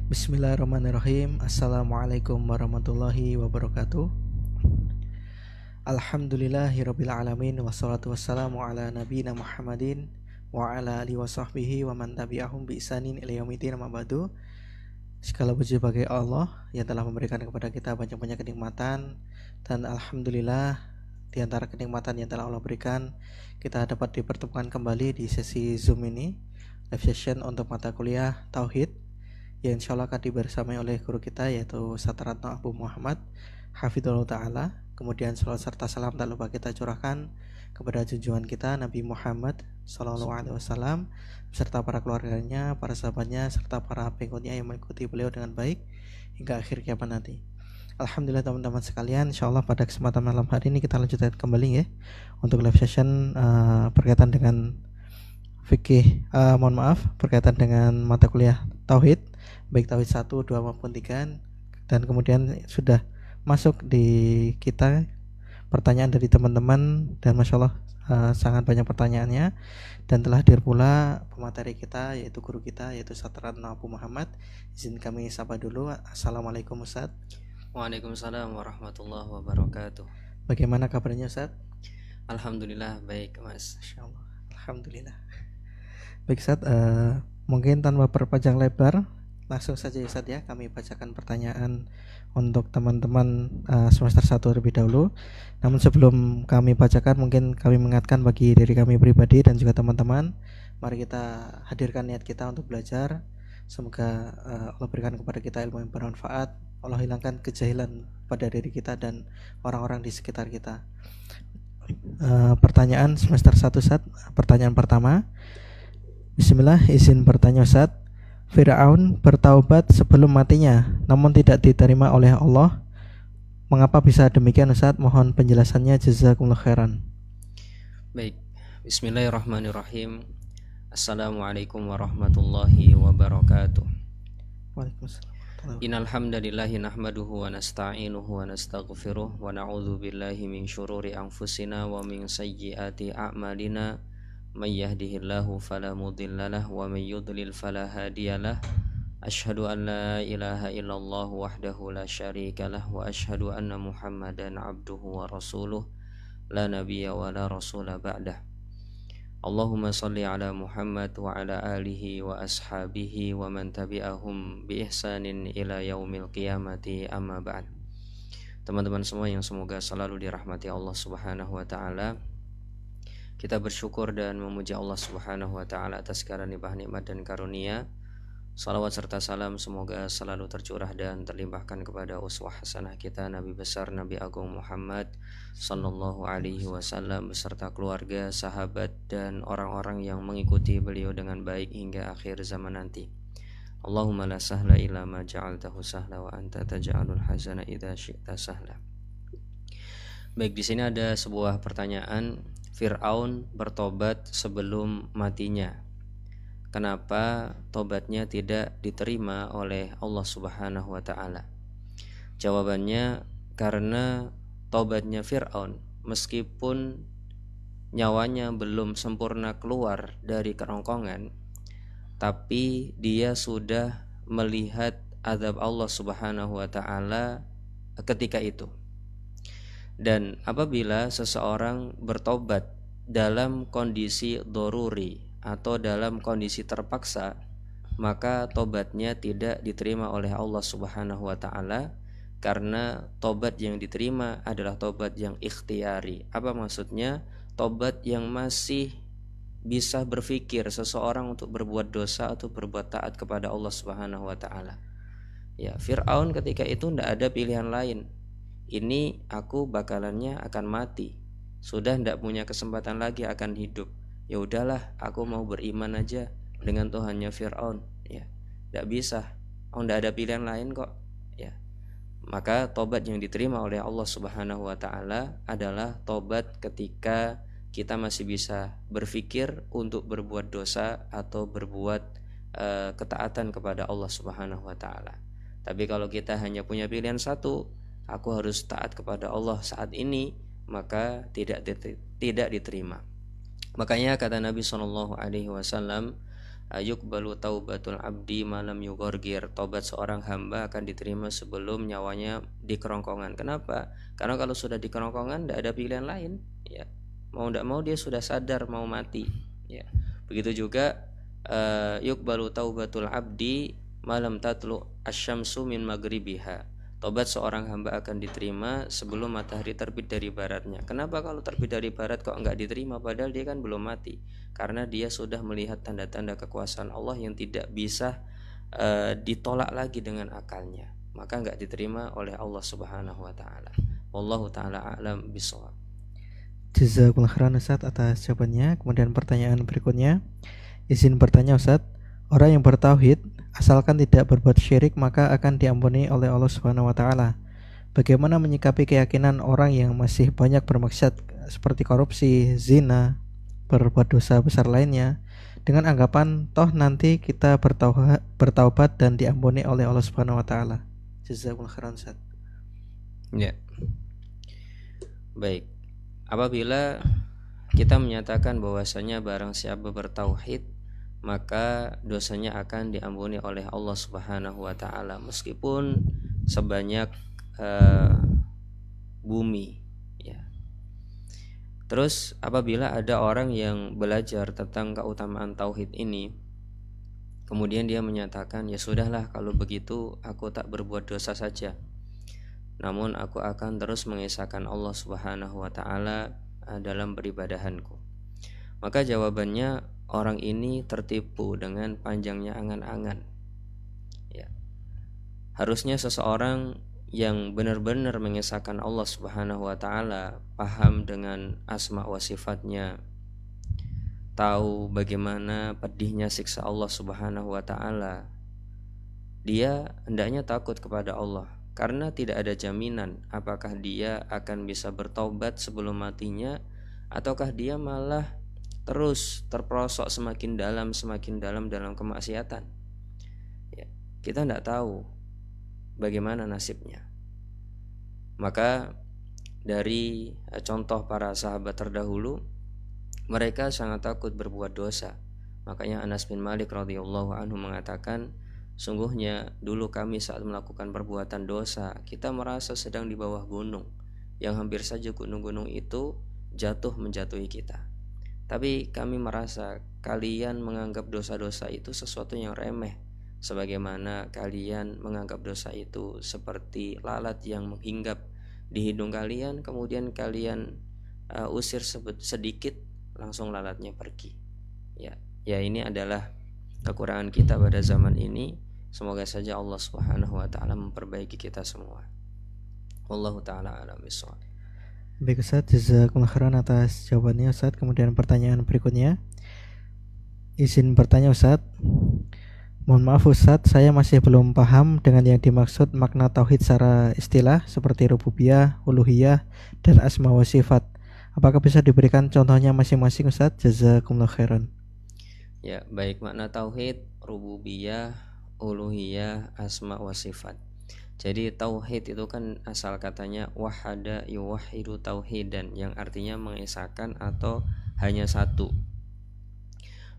Bismillahirrahmanirrahim. Assalamualaikum warahmatullahi wabarakatuh. Alhamdulillahirabbil alamin wassalatu wassalamu ala nabiyina Muhammadin wa ala alihi washabbihi wa man tabi'ahum bi ihsanin ila yaumil amma ba'du. Segala puji bagi Allah yang telah memberikan kepada kita banyak-banyak kenikmatan, dan alhamdulillah di antara kenikmatan yang telah Allah berikan, kita dapat dipertemukan kembali di sesi Zoom ini, live session untuk mata kuliah Tauhid yang insya Allah akan dibersamai oleh guru kita yaitu Ustaz Ratno Abu Muhammad Hafidhullah Ta'ala. Kemudian salawat serta salam tak lupa kita curahkan kepada junjungan kita Nabi Muhammad SAW beserta para keluarganya, para sahabatnya, serta para pengikutnya yang mengikuti beliau dengan baik hingga akhir kiamat nanti. Alhamdulillah teman-teman sekalian, insya Allah pada kesempatan malam hari ini kita lanjutkan kembali ya untuk live session berkaitan dengan fikih, berkaitan dengan mata kuliah Tauhid, baik Tauhid 1, 2 maupun 3. Dan kemudian sudah masuk di kita pertanyaan dari teman-teman, dan Masya Allah sangat banyak pertanyaannya. Dan telah hadir pula pemateri kita yaitu guru kita yaitu Ustaz Ratno Abu Muhammad. Izin kami sapa dulu. Assalamualaikum Ustaz. Waalaikumsalam warahmatullahi wabarakatuh. Bagaimana kabarnya Ustaz? Alhamdulillah baik Mas. Masya Allah, Alhamdulillah. Baik Ustaz, mungkin tanpa berpanjang lebar langsung saja Ustaz ya, kami bacakan pertanyaan untuk teman-teman semester 1 terlebih dahulu. Namun sebelum kami bacakan, mungkin kami mengingatkan bagi diri kami pribadi dan juga teman-teman, mari kita hadirkan niat kita untuk belajar. Semoga Allah berikan kepada kita ilmu yang bermanfaat, Allah hilangkan kejahilan pada diri kita dan orang-orang di sekitar kita. Pertanyaan semester 1 Ustaz. Pertanyaan pertama, Bismillah, izin bertanya Ustaz. Fir'aun bertaubat sebelum matinya namun tidak diterima oleh Allah. Mengapa bisa demikian Ustaz? Mohon penjelasannya, jazakumullah khairan. Baik, bismillahirrahmanirrahim. Assalamualaikum warahmatullahi wabarakatuh. Waalaikumsalam. Innal hamdalillahi nahmaduhu wa nasta'inuhu wa nastaghfiruh wa na'udzu billahi min syururi anfusina wa min sayyiati a'malina. Man yahdihillahu fala mudhillalah wa man yudlil fala hadiyalah. Asyhadu an la ilaha illallah wahdahu la syarikalah wa asyhadu anna Muhammadan abduhu wa rasuluh la nabiyya wa la rasula ba'dah. Allahumma salli ala Muhammad wa ala alihi wa ashabihi wa man tabi'ahum bi ihsanin ila yaumil qiyamati amma ba'd. Teman-teman semua yang semoga selalu dirahmati Allah Subhanahu wa taala. Kita bersyukur dan memuji Allah Subhanahu wa taala atas segala nikmat dan karunia. Salawat serta salam semoga selalu tercurah dan terlimpahkan kepada uswah hasanah kita Nabi besar Nabi Agung Muhammad sallallahu alaihi wasallam beserta keluarga, sahabat dan orang-orang yang mengikuti beliau dengan baik hingga akhir zaman nanti. Allahumma la sahla illa ma ja'altahu sahla wa anta taj'alul hazana idza syi'ta sahla. Baik, di sini ada sebuah pertanyaan. Fir'aun bertobat sebelum matinya. Kenapa tobatnya tidak diterima oleh Allah Subhanahu wa taala? Jawabannya karena tobatnya Fir'aun meskipun nyawanya belum sempurna keluar dari kerongkongan, tapi dia sudah melihat azab Allah Subhanahu wa taala ketika itu. Dan apabila seseorang bertobat dalam kondisi doruri atau dalam kondisi terpaksa, maka tobatnya tidak diterima oleh Allah Subhanahu wa taala, karena tobat yang diterima adalah tobat yang ikhtiyari. Apa maksudnya? Tobat yang masih bisa berpikir seseorang untuk berbuat dosa atau berbuat taat kepada Allah Subhanahu wa taala. Ya, Fir'aun ketika itu tidak ada pilihan lain. Ini aku bakalannya akan mati, sudah tidak punya kesempatan lagi akan hidup. Ya udahlah, aku mau beriman aja dengan Tuhannya Fir'aun. Ya, tidak bisa. Tidak ada pilihan lain kok. Ya, maka tobat yang diterima oleh Allah Subhanahu wa taala adalah tobat ketika kita masih bisa berpikir untuk berbuat dosa atau berbuat ketaatan kepada Allah Subhanahu wa taala. Tapi kalau kita hanya punya pilihan satu, aku harus taat kepada Allah saat ini, maka tidak diterima. Makanya kata Nabi SAW, ayuqbalu taubatul abdi malam yugorgir, tobat seorang hamba akan diterima sebelum nyawanya di kerongkongan. Kenapa? Karena kalau sudah di kerongkongan tidak ada pilihan lain, ya. Mau tidak mau dia sudah sadar mau mati, ya. Begitu juga yuqbalu taubatul abdi malam tatlu asyamsu min maghribiha, tobat seorang hamba akan diterima sebelum matahari terbit dari baratnya. Kenapa kalau terbit dari barat kok enggak diterima, padahal dia kan belum mati? Karena dia sudah melihat tanda-tanda kekuasaan Allah yang tidak bisa ditolak lagi dengan akalnya, maka enggak diterima oleh Allah Subhanahu wa taala. Wallahu taala a'lam bishawab. Jazakumullah khairan Ustaz atas jawabannya. Kemudian pertanyaan berikutnya, izin bertanya Ustaz, orang yang bertauhid asalkan tidak berbuat syirik maka akan diampuni oleh Allah Subhanahu wa taala. Bagaimana menyikapi keyakinan orang yang masih banyak bermaksiat seperti korupsi, zina, berbuat dosa besar lainnya dengan anggapan toh nanti kita bertaubat dan diampuni oleh Allah Subhanahu wa taala. Jazakumullah khairan Ustaz. Ya. Baik. Apabila kita menyatakan bahwasanya barang siapa bertauhid maka dosanya akan diampuni oleh Allah Subhanahu wa taala meskipun sebanyak bumi, ya. Terus apabila ada orang yang belajar tentang keutamaan tauhid ini, kemudian dia menyatakan, ya sudahlah kalau begitu aku tak berbuat dosa saja, namun aku akan terus mengesahkan Allah Subhanahu wa taala dalam beribadahanku. Maka jawabannya, orang ini tertipu dengan panjangnya angan-angan, ya. Harusnya seseorang yang benar-benar mengesahkan Allah Subhanahu wa taala, paham dengan asma wa sifatnya, tahu bagaimana pedihnya siksa Allah Subhanahu wa taala, dia hendaknya takut kepada Allah, karena tidak ada jaminan apakah dia akan bisa bertaubat sebelum matinya ataukah dia malah terus terperosok semakin dalam dalam kemaksiatan, ya. Kita tidak tahu bagaimana nasibnya. Maka dari contoh para sahabat terdahulu, mereka sangat takut berbuat dosa. Makanya Anas bin Malik radhiyallahu anhu mengatakan, sungguhnya dulu kami saat melakukan perbuatan dosa, kita merasa sedang di bawah gunung, yang hampir saja gunung-gunung itu jatuh menjatuhi kita. Tapi kami merasa kalian menganggap dosa-dosa itu sesuatu yang remeh, sebagaimana kalian menganggap dosa itu seperti lalat yang menghinggap di hidung kalian, kemudian kalian usir sedikit langsung lalatnya pergi, ya. Ya, ini adalah kekurangan kita pada zaman ini. Semoga saja Allah Subhanahu wa taala memperbaiki kita semua. Wallahu taala a'lam bishawab. Baik Ustaz, jazakumullah khairan atas jawabannya Ustaz. Kemudian pertanyaan berikutnya, izin bertanya Ustaz. Mohon maaf Ustaz, saya masih belum paham dengan yang dimaksud makna tauhid secara istilah seperti rububiyah, uluhiyah, dan asma wa sifat. Apakah bisa diberikan contohnya masing-masing Ustaz? Jazakumullah khairan. Ya, baik, makna tauhid, rububiyah, uluhiyah, asma wa sifat. Jadi tauhid itu kan asal katanya wahada yuwahidu tauhidan, yang artinya mengesahkan atau hanya satu.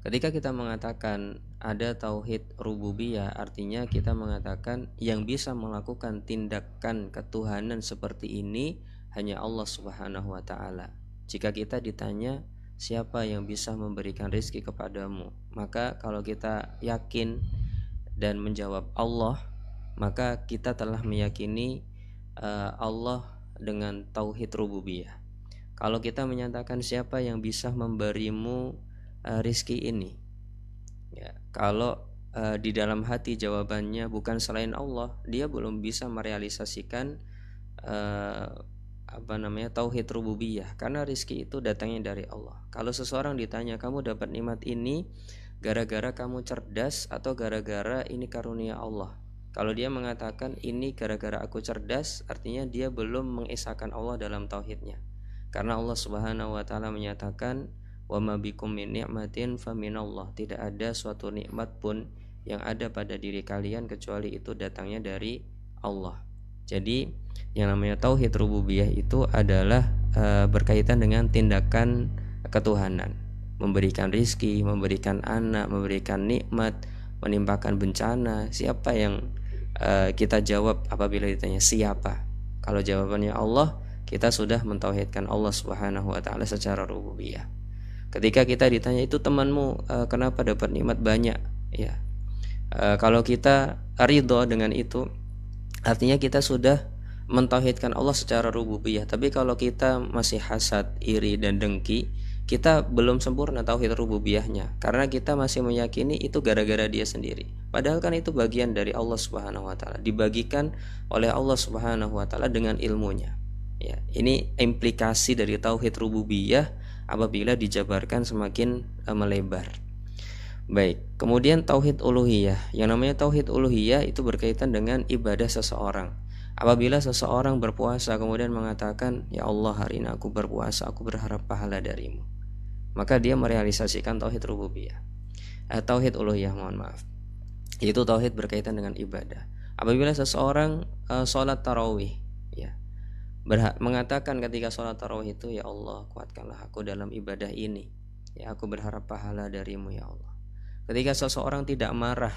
Ketika kita mengatakan ada tauhid rububiyah, artinya kita mengatakan yang bisa melakukan tindakan ketuhanan seperti ini hanya Allah Subhanahu wa taala. Jika kita ditanya siapa yang bisa memberikan rizki kepadamu, maka kalau kita yakin dan menjawab Allah, maka kita telah meyakini Allah dengan tauhid rububiyah. Kalau kita menyatakan siapa yang bisa memberimu rizki ini, ya, kalau di dalam hati jawabannya bukan selain Allah, dia belum bisa merealisasikan tauhid rububiyah, karena rizki itu datangnya dari Allah. Kalau seseorang ditanya, kamu dapat nikmat ini gara-gara kamu cerdas atau gara-gara ini karunia Allah, kalau dia mengatakan ini gara-gara aku cerdas, artinya dia belum mengesahkan Allah dalam tauhidnya. Karena Allah Subhanahu wa taala menyatakan, wa ma bikum min ni'matin faminallah, tidak ada suatu nikmat pun yang ada pada diri kalian kecuali itu datangnya dari Allah. Jadi yang namanya tauhid rububiyah itu adalah berkaitan dengan tindakan ketuhanan. memberikan rizki, memberikan anak, memberikan nikmat, menimpakan bencana. Siapa yang kita jawab apabila ditanya siapa? Kalau jawabannya Allah, kita sudah mentauhidkan Allah Subhanahu wa taala secara rububiyah. Ketika kita ditanya itu temanmu kenapa dapat nikmat banyak? Ya. Kalau kita ridho dengan itu, artinya kita sudah mentauhidkan Allah secara rububiyah. Tapi kalau kita masih hasad, iri dan dengki, kita belum sempurna tauhid rububiyahnya, karena kita masih meyakini itu gara-gara dia sendiri. Padahal kan itu bagian dari Allah Subhanahu wa taala, dibagikan oleh Allah Subhanahu wa taala dengan ilmunya. Ya, ini implikasi dari tauhid rububiyah apabila dijabarkan semakin melebar. Baik, kemudian tauhid uluhiyah. Yang namanya tauhid uluhiyah itu berkaitan dengan ibadah seseorang. Apabila seseorang berpuasa kemudian mengatakan, "Ya Allah, hari ini aku berpuasa, aku berharap pahala darimu." Maka dia merealisasikan tauhid rububiyah. Tauhid uluhiyah, mohon maaf. Itu tauhid berkaitan dengan ibadah. Apabila seseorang sholat tarawih, ya, mengatakan ketika sholat tarawih itu, "Ya Allah, kuatkanlah aku dalam ibadah ini. Ya, aku berharap pahala darimu ya Allah." Ketika seseorang tidak marah,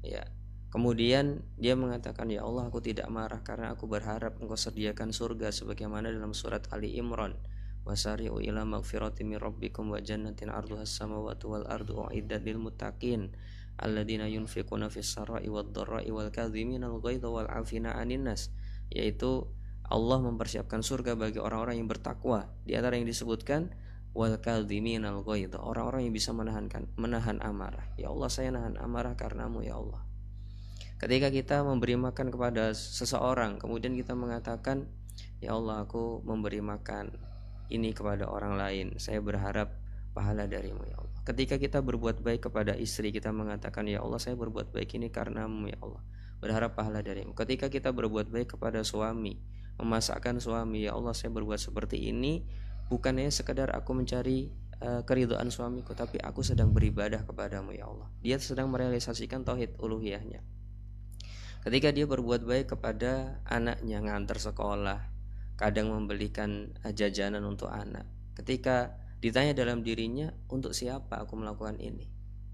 ya, kemudian dia mengatakan, "Ya Allah, aku tidak marah karena aku berharap Engkau sediakan surga sebagaimana dalam surat Ali Imran, wasari'u ila magfirati min rabbikum wa jannatin 'arduhas samawati wal ardu u'iddat lil muttaqin alladzina yunfiquna fis sarai wad dharra'i wal kadhiminal ghaidha wal 'afina 'anil nas." Yaitu Allah mempersiapkan surga bagi orang-orang yang bertakwa. Di antara yang disebutkan wal kadhiminal ghaidha, orang-orang yang bisa menahan amarah. Ya Allah, saya nahan amarah karenamu ya Allah. Ketika kita memberi makan kepada seseorang, kemudian kita mengatakan, "Ya Allah, aku memberi makan ini kepada orang lain, saya berharap pahala darimu ya Allah." Ketika kita berbuat baik kepada istri, kita mengatakan, "Ya Allah, saya berbuat baik ini karenamu ya Allah, berharap pahala darimu." Ketika kita berbuat baik kepada suami, memasakkan suami, "Ya Allah, saya berbuat seperti ini bukannya sekedar aku mencari keridhaan suamiku, tapi aku sedang beribadah kepadamu ya Allah." Dia sedang merealisasikan tauhid uluhiyahnya. Ketika dia berbuat baik kepada anaknya, ngantar sekolah, kadang membelikan jajanan untuk anak. Ketika ditanya dalam dirinya, untuk siapa aku melakukan ini?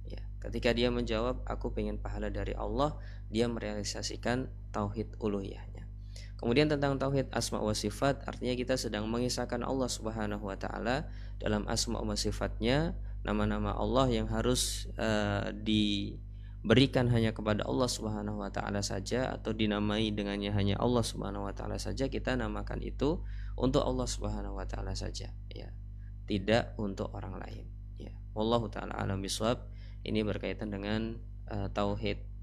Ya, ketika dia menjawab, aku pengen pahala dari Allah, dia merealisasikan tauhid uluhiyahnya. Kemudian tentang tauhid asma wa sifat, artinya kita sedang mengisahkan Allah Subhanahu wa taala dalam asma wa sifatnya, nama-nama Allah yang harus diberikan hanya kepada Allah Subhanahu wa taala saja, atau dinamai dengannya hanya Allah Subhanahu wa taala saja, kita namakan itu untuk Allah Subhanahu wa taala saja, ya. Tidak untuk orang lain, ya. Wallahu taala alam bisawab. Ini berkaitan dengan tauhid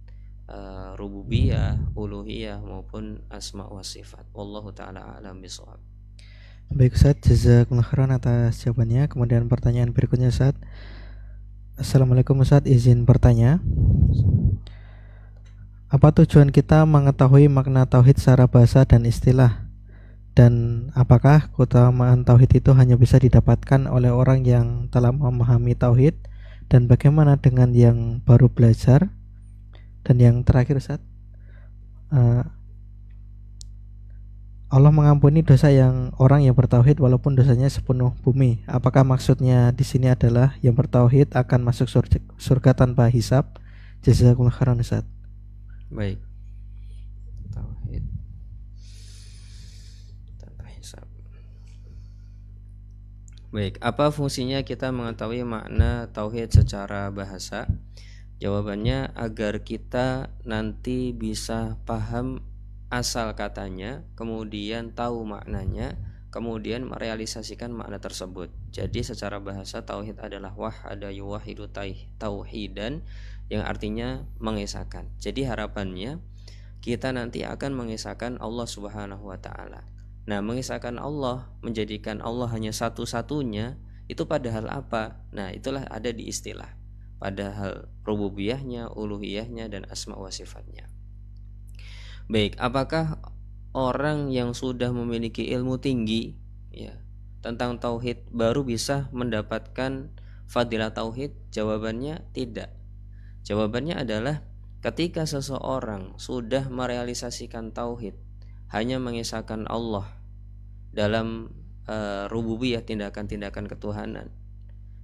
rububiyah, uluhiyah maupun asma wa sifat. Wallahu taala alam bisawab. Baik Ustaz, jazakumullah khairan atas jawabannya. Kemudian pertanyaan berikutnya Ustaz. Assalamualaikum Ustaz, izin bertanya. Apa tujuan kita mengetahui makna tauhid secara bahasa dan istilah? Dan apakah keutamaan tauhid itu hanya bisa didapatkan oleh orang yang telah memahami tauhid? Dan bagaimana dengan yang baru belajar? Dan yang terakhir Ustaz, Allah mengampuni dosa yang orang yang bertauhid walaupun dosanya sepenuh bumi. Apakah maksudnya di sini adalah yang bertauhid akan masuk surga tanpa hisab? Jazakumullah khairan Ustaz. Baik. Tauhid tanpa hisab. Baik, apa fungsinya kita mengetahui makna tauhid secara bahasa? Jawabannya agar kita nanti bisa paham asal katanya, kemudian tahu maknanya, kemudian merealisasikan makna tersebut. Jadi secara bahasa tauhid adalah wahada yuwahidu tauhidan, yang artinya mengesahkan. Jadi harapannya kita nanti akan mengesahkan Allah Subhanahu wa taala. Nah, mengesahkan Allah, menjadikan Allah hanya satu-satunya, itu padahal apa? Nah, itulah ada di istilah. Padahal rububiyahnya, uluhiyahnya, dan asma wa sifatnya. Baik, apakah orang yang sudah memiliki ilmu tinggi, ya, tentang tauhid baru bisa mendapatkan fadilah tauhid? Jawabannya tidak. Jawabannya adalah ketika seseorang sudah merealisasikan tauhid, hanya mengesahkan Allah dalam rububiyah, tindakan-tindakan ketuhanan,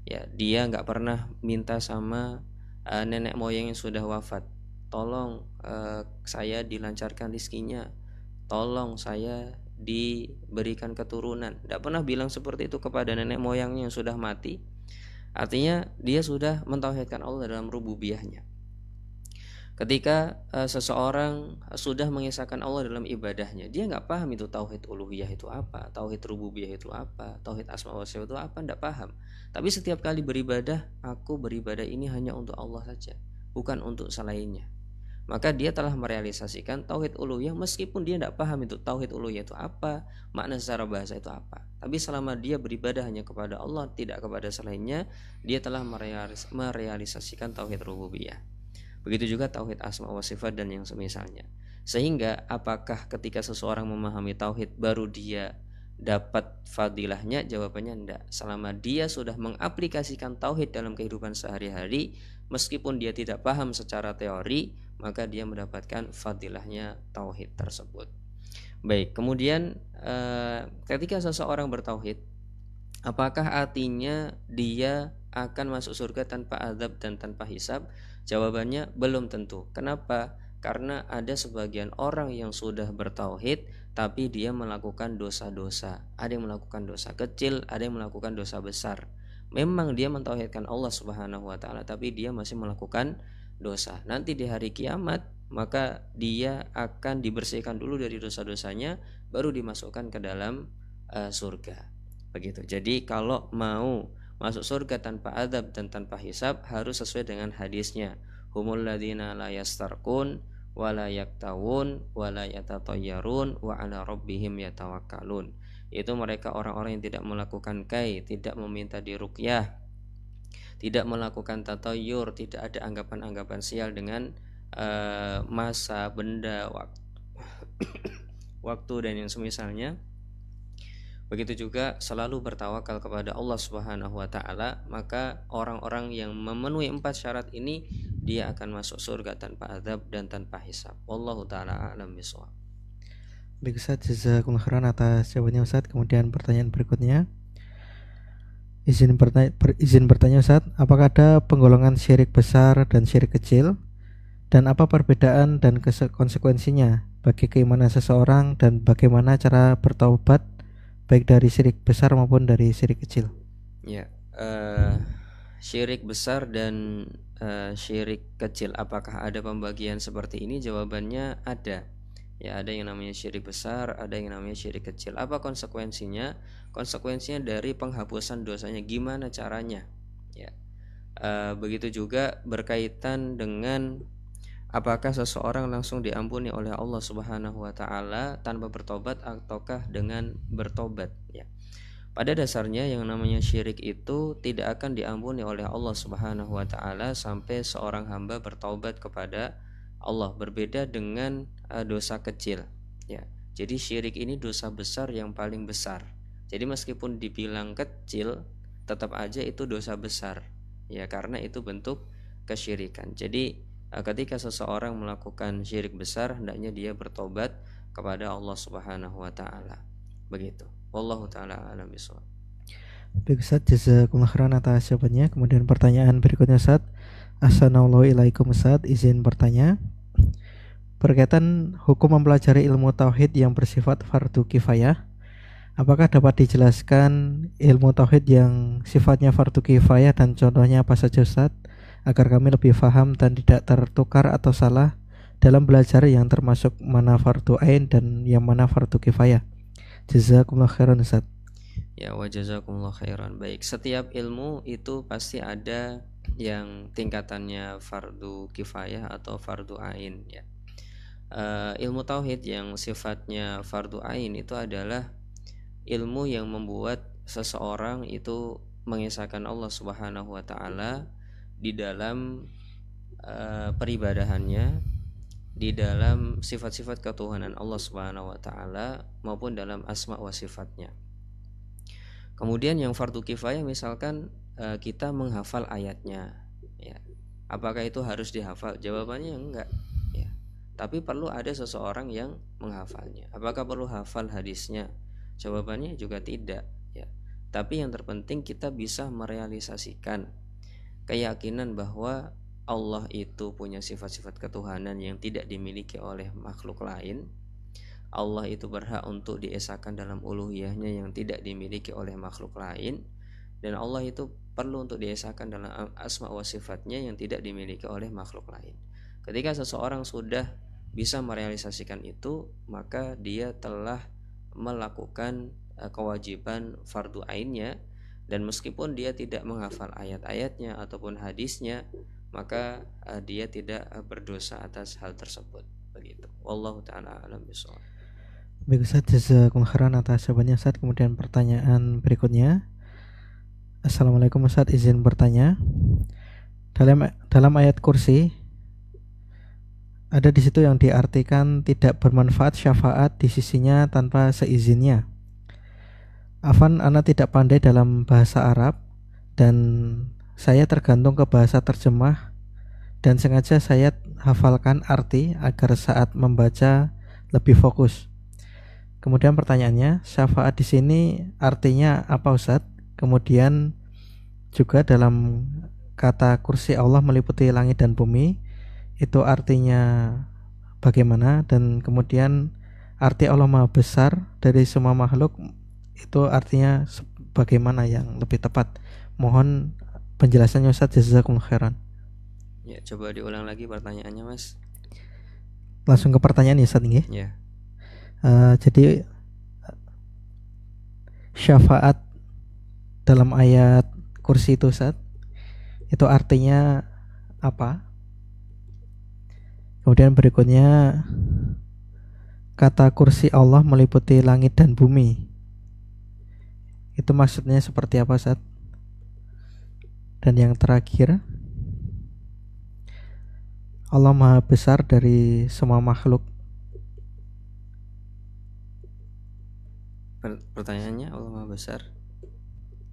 Ya, dia nggak pernah minta sama nenek moyang yang sudah wafat, tolong saya dilancarkan rizkinya, tolong saya diberikan keturunan. Tidak pernah bilang seperti itu kepada nenek moyangnya yang sudah mati. Artinya dia sudah mentauhidkan Allah dalam rububiyahnya. Ketika seseorang sudah mengisahkan Allah dalam ibadahnya, dia nggak paham itu tauhid uluhiyah itu apa, tauhid rububiyah itu apa, tauhid asma wa sifat itu apa, nggak paham. Tapi setiap kali beribadah, aku beribadah ini hanya untuk Allah saja, bukan untuk selainnya. Maka dia telah merealisasikan tauhid uluhiyah meskipun dia tidak paham itu tauhid uluhiyah itu apa, makna secara bahasa itu apa. Tapi selama dia beribadah hanya kepada Allah, tidak kepada selainnya, dia telah merealisasikan tauhid rububiyah. Begitu juga tauhid asma wa sifat dan yang semisalnya. Sehingga apakah ketika seseorang memahami tauhid baru dia dapat fadilahnya? Jawabannya enggak. Selama dia sudah mengaplikasikan tauhid dalam kehidupan sehari-hari, meskipun dia tidak paham secara teori, maka dia mendapatkan fadilahnya tauhid tersebut. Baik, kemudian ketika seseorang bertauhid, apakah artinya dia akan masuk surga tanpa azab dan tanpa hisab? Jawabannya belum tentu. Kenapa? Karena ada sebagian orang yang sudah bertauhid tapi dia melakukan dosa-dosa. Ada yang melakukan dosa kecil, ada yang melakukan dosa besar. Memang dia mentauhidkan Allah Subhanahu wa taala, tapi dia masih melakukan dosa. Nanti di hari kiamat maka dia akan dibersihkan dulu dari dosa-dosanya, baru dimasukkan ke dalam surga. Begitu. Jadi kalau mau masuk surga tanpa adab dan tanpa hisab harus sesuai dengan hadisnya. Humul ladzina la yastarqun wa la yaktawun wa la yatatayyarun wa ala rabbihim yatawakkalun. Itu mereka orang-orang yang tidak melakukan kai, tidak meminta diruqyah, tidak melakukan tatayyur, tidak ada anggapan-anggapan sial dengan masa, benda, waktu dan yang semisalnya. Begitu juga selalu bertawakal kepada Allah Subhanahu wa taala, maka orang-orang yang memenuhi 4 syarat ini dia akan masuk surga tanpa azab dan tanpa hisab. Wallahu taala a'lam bishawab. Baik Ustaz, jazakumullah khairan atas jawabannya Ustaz. Kemudian pertanyaan berikutnya, izin bertanya Ustaz, apakah ada penggolongan syirik besar dan syirik kecil, dan apa perbedaan dan konsekuensinya bagi keimanan seseorang, dan bagaimana cara bertaubat baik dari syirik besar maupun dari syirik kecil? Ya, syirik besar dan syirik kecil, apakah ada pembagian seperti ini? Jawabannya ada. Ya, ada yang namanya syirik besar, ada yang namanya syirik kecil. Apa konsekuensinya? Konsekuensinya dari penghapusan dosanya. Gimana caranya? Ya, begitu juga berkaitan dengan apakah seseorang langsung diampuni oleh Allah Subhanahu wa taala tanpa bertobat ataukah dengan bertobat, ya. Pada dasarnya yang namanya syirik itu tidak akan diampuni oleh Allah Subhanahu wa taala sampai seorang hamba bertaubat kepada Allah. Berbeda dengan dosa kecil, ya. Jadi syirik ini dosa besar yang paling besar. Jadi meskipun dibilang kecil, tetap aja itu dosa besar, ya, karena itu bentuk kesyirikan. Jadi ketika seseorang melakukan syirik besar, hendaknya dia bertobat kepada Allah Subhanahu wa taala. Begitu. Wallahu taala a'lam bishawab. Baik Ustaz, jazakumullah khairan atas jawabannya. Kemudian pertanyaan berikutnya Ustaz. Assalamualaikum Ustaz, izin bertanya. Berkaitan hukum mempelajari ilmu tauhid yang bersifat fardu kifayah, apakah dapat dijelaskan ilmu tauhid yang sifatnya fardu kifayah dan contohnya apa saja Ustaz, agar kami lebih paham dan tidak tertukar atau salah dalam belajar yang termasuk mana fardu ain dan yang mana fardu kifayah. Jazakumullah khairan Ustaz. Ya, wa jazakumullah khairan. Baik, setiap ilmu itu pasti ada yang tingkatannya fardu kifayah atau fardu ain, ya. Ilmu tauhid yang sifatnya fardu ain itu adalah ilmu yang membuat seseorang itu mengesahkan Allah Subhanahu wa taala di dalam peribadahannya, di dalam sifat-sifat ketuhanan Allah Subhanahu wa taala maupun dalam asma wa sifatnya. Kemudian yang fardu kifayah misalkan kita menghafal ayatnya, ya. Apakah itu harus dihafal? Jawabannya enggak, ya. Tapi perlu ada seseorang yang menghafalnya. Apakah perlu hafal hadisnya? Jawabannya juga tidak, ya. Tapi yang terpenting kita bisa merealisasikan keyakinan bahwa Allah itu punya sifat-sifat ketuhanan yang tidak dimiliki oleh makhluk lain. Allah itu berhak untuk diesakan dalam uluhiyahnya yang tidak dimiliki oleh makhluk lain, dan Allah itu perlu untuk diesakan dalam asma wa sifatnya yang tidak dimiliki oleh makhluk lain. Ketika seseorang sudah bisa merealisasikan itu, maka dia telah melakukan kewajiban fardu ainnya, dan meskipun dia tidak menghafal ayat-ayatnya ataupun hadisnya, maka dia tidak berdosa atas hal tersebut. Begitu. Wallahu taala alam bishawab. Baik Ustaz, jazakumullah khairan atas jawabannya Ustaz. Kemudian pertanyaan berikutnya. Assalamualaikum Ustaz, izin bertanya. Dalam ayat kursi ada di situ yang diartikan tidak bermanfaat syafaat di sisinya tanpa seizinnya. Afan, ana tidak pandai dalam bahasa Arab dan saya tergantung ke bahasa terjemah, dan sengaja saya hafalkan arti agar saat membaca lebih fokus. Kemudian pertanyaannya, syafaat di sini artinya apa Ustaz? Kemudian juga dalam kata kursi Allah meliputi langit dan bumi, itu artinya bagaimana? Dan kemudian arti Allah Maha Besar dari semua makhluk, itu artinya bagaimana yang lebih tepat? Mohon penjelasannya Ustaz, jazakumullah khairan. Ya, coba diulang lagi pertanyaannya, Mas. Langsung ke pertanyaan ya Ustaz ini. Ya. Jadi syafaat dalam ayat kursi itu Ustaz, itu artinya apa? Kemudian berikutnya, kata kursi Allah meliputi langit dan bumi, itu maksudnya seperti apa Ustaz? Dan yang terakhir, Allah Maha Besar dari semua makhluk. Pertanyaannya, Allah Maha Besar.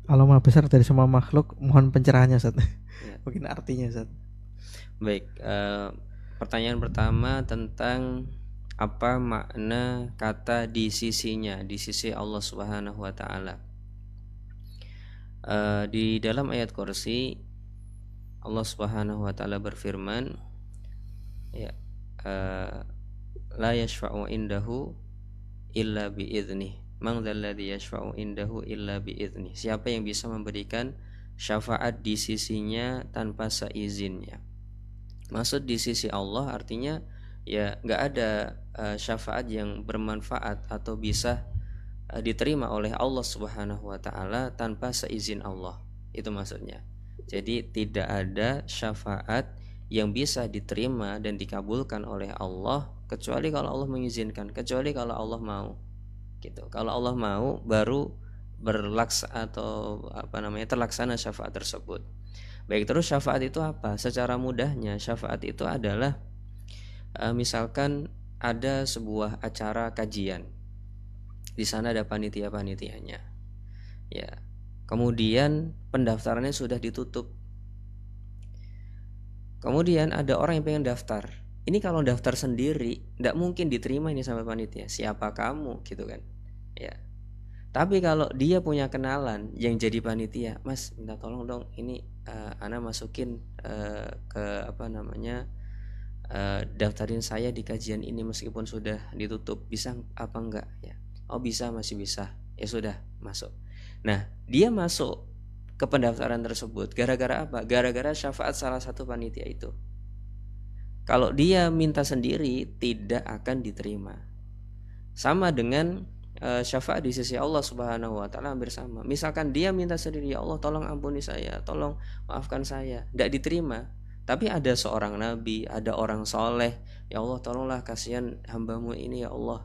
Allah Maha Besar dari semua makhluk, mohon pencerahannya Ustaz. Ya. Mungkin artinya Ustaz. Baik, pertanyaan pertama tentang apa makna kata di sisinya, di sisi Allah Subhanahu wa taala. Di dalam ayat kursi Allah Subhanahu wa taala berfirman, ya, la yashfa'u indahu illa biidznih. Man dzalladzi yashfa'u indahu illa biidznih. Siapa yang bisa memberikan syafaat di sisinya tanpa seizinnya? Maksud di sisi Allah artinya ya nggak ada syafaat yang bermanfaat atau bisa diterima oleh Allah Subhanahu wa taala tanpa seizin Allah. Itu maksudnya. Jadi tidak ada syafaat yang bisa diterima dan dikabulkan oleh Allah kecuali kalau Allah mengizinkan, kecuali kalau Allah mau. Gitu. Kalau Allah mau baru terlaksana syafaat tersebut. Baik, terus syafaat itu apa? Secara mudahnya syafaat itu adalah misalkan ada sebuah acara kajian. Di sana ada panitia-panitianya. Ya. Kemudian pendaftarannya sudah ditutup. Kemudian ada orang yang pengen daftar. Ini kalau daftar sendiri tidak mungkin diterima ini sama panitia. Siapa kamu gitu kan? Ya. Tapi kalau dia punya kenalan yang jadi panitia, Mas minta tolong dong ini ana masukin daftarin saya di kajian ini meskipun sudah ditutup, bisa apa enggak ya? Oh bisa, masih bisa. Ya sudah, masuk. Nah, dia masuk ke pendaftaran tersebut gara-gara apa? Gara-gara syafaat salah satu panitia itu. Kalau dia minta sendiri tidak akan diterima. Sama dengan syafaat di sisi Allah Subhanahu wa taala hampir sama. Misalkan dia minta sendiri, ya Allah tolong ampuni saya, tolong maafkan saya, tidak diterima. Tapi ada seorang nabi, ada orang soleh, ya Allah tolonglah kasihan hambamu ini ya Allah,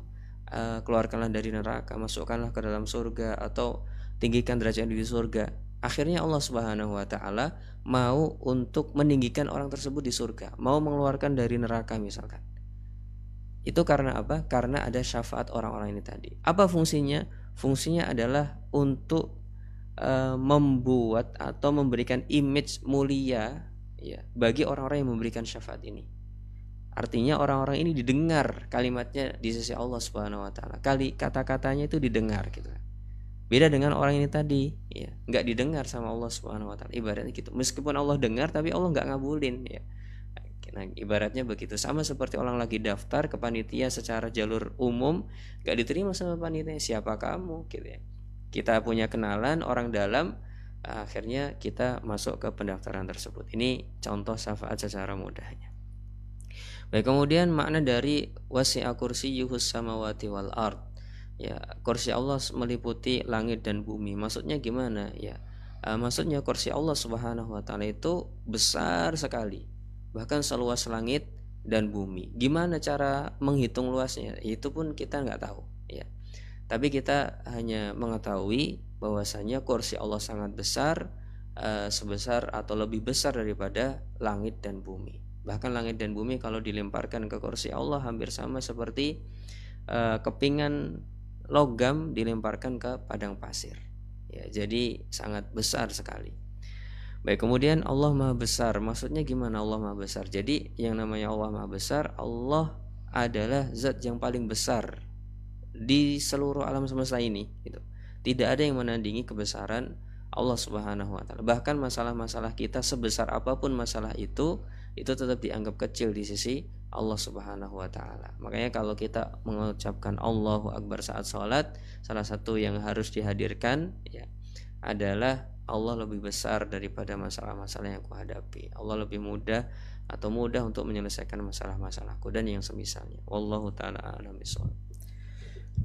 keluarkanlah dari neraka, masukkanlah ke dalam surga atau tinggikan derajatnya di surga. Akhirnya Allah Subhanahu wa taala mau untuk meninggikan orang tersebut di surga, mau mengeluarkan dari neraka misalkan. Itu karena apa? Karena ada syafaat orang-orang ini tadi. Apa fungsinya? Fungsinya adalah untuk membuat atau memberikan image mulia ya bagi orang-orang yang memberikan syafaat ini. Artinya orang-orang ini didengar kalimatnya di sisi Allah Subhanahu wa taala. Kata-katanya itu didengar gitu. Beda dengan orang ini tadi, ya, nggak didengar sama Allah Subhanahu wa taala. Ibaratnya gitu. Meskipun Allah dengar tapi Allah nggak ngabulin, ya. Nah, ibaratnya begitu. Sama seperti orang lagi daftar ke panitia secara jalur umum, nggak diterima sama panitia. Siapa kamu, gitu ya. Kita punya kenalan orang dalam, akhirnya kita masuk ke pendaftaran tersebut. Ini contoh syafaat secara mudahnya. Baik, kemudian makna dari wasi'a kursiyyuhus samawati wal ard. Ya, kursi Allah meliputi langit dan bumi. Maksudnya gimana? Ya, maksudnya kursi Allah Subhanahu wa taala itu besar sekali. Bahkan seluas langit dan bumi. Gimana cara menghitung luasnya? Itu pun kita nggak tahu, ya. Tapi kita hanya mengetahui bahwasanya kursi Allah sangat besar, sebesar atau lebih besar daripada langit dan bumi. Bahkan langit dan bumi kalau dilemparkan ke kursi Allah hampir sama seperti kepingan logam dilemparkan ke padang pasir. Ya, jadi sangat besar sekali. Baik, kemudian Allah Maha Besar. Maksudnya gimana Allah Maha Besar? Jadi yang namanya Allah Maha Besar, Allah adalah zat yang paling besar di seluruh alam semesta ini, gitu. Tidak ada yang menandingi kebesaran Allah Subhanahu wa taala. Bahkan masalah-masalah kita sebesar apapun masalah itu tetap dianggap kecil di sisi Allah Subhanahu wa taala. Makanya kalau kita mengucapkan Allahu Akbar saat sholat, salah satu yang harus dihadirkan, ya, adalah Allah lebih besar daripada masalah-masalah yang aku hadapi. Allah lebih mudah untuk menyelesaikan masalah-masalahku dan yang semisalnya. Wallahu taala a'lam bishawab.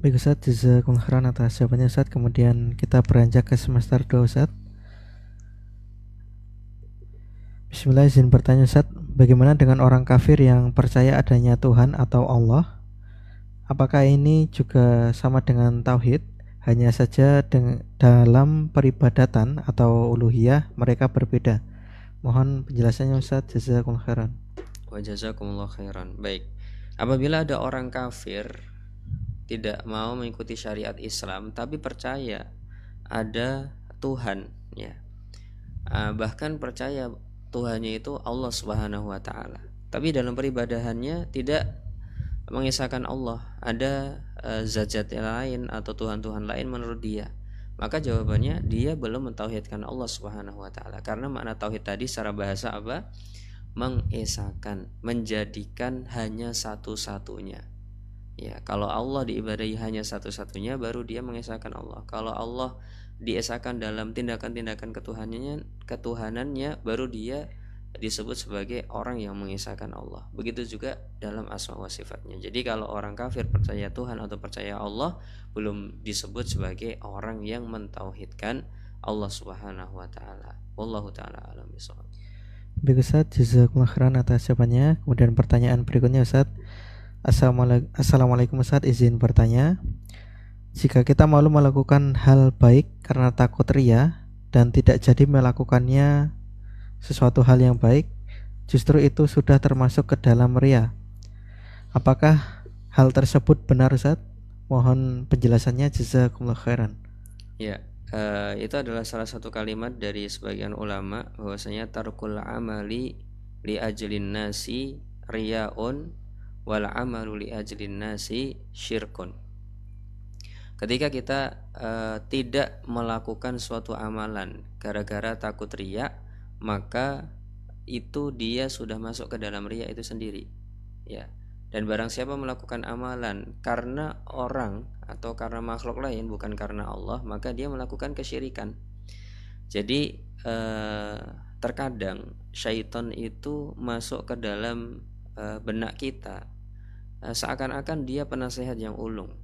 Baik Ustaz, jazakumullah khairan atas jawabannya Ustaz. Kemudian kita beranjak ke semester 2 Ustaz. Bismillah, izin bertanya Ustaz, bagaimana dengan orang kafir yang percaya adanya Tuhan atau Allah? Apakah ini juga sama dengan tauhid? Hanya saja dalam peribadatan atau uluhiyah mereka berbeda. Mohon penjelasannya Ustaz, jazakumullah khairan. Wa jazakumullah khairan. Baik. Apabila ada orang kafir tidak mau mengikuti syariat Islam tapi percaya ada Tuhan, ya. Bahkan percaya Tuhannya itu Allah Subhanahu wa taala. Tapi dalam peribadahannya tidak mengisahkan Allah, ada zat-zat lain atau Tuhan-Tuhan lain menurut dia. Maka jawabannya dia belum mentauhidkan Allah Subhanahu wa taala. Karena makna tauhid tadi secara bahasa apa? Mengesahkan, menjadikan hanya satu-satunya. Ya, kalau Allah diibadahi hanya satu-satunya baru dia mengesahkan Allah. Kalau Allah diesahkan dalam tindakan-tindakan ketuhanannya baru dia disebut sebagai orang yang mengesahkan Allah. Begitu juga dalam asma wa sifatnya. Jadi kalau orang kafir percaya Tuhan atau percaya Allah belum disebut sebagai orang yang mentauhidkan Allah Subhanahu wa taala. Wallahu taala a'lam bishawab. Baik Ustaz, jazakumullah khairan atas jawabannya. Kemudian pertanyaan berikutnya Ustaz. Assalamualaikum Ustaz, izin bertanya. Jika kita malu melakukan hal baik karena takut ria dan tidak jadi melakukannya sesuatu hal yang baik, justru itu sudah termasuk ke dalam ria. Apakah hal tersebut benar Ustaz? Mohon penjelasannya, jazakumullah khairan. Ya, itu adalah salah satu kalimat dari sebagian ulama bahwasanya tarkul amali li ajlin nasi riyaun wal amalu li ajlin nasi syirkun. Ketika kita tidak melakukan suatu amalan gara-gara takut riya, maka itu dia sudah masuk ke dalam riya itu sendiri, ya. Dan barang siapa melakukan amalan karena orang atau karena makhluk lain bukan karena Allah, maka dia melakukan kesyirikan. Jadi terkadang syaitan itu masuk ke dalam benak kita, seakan-akan dia penasehat yang ulung,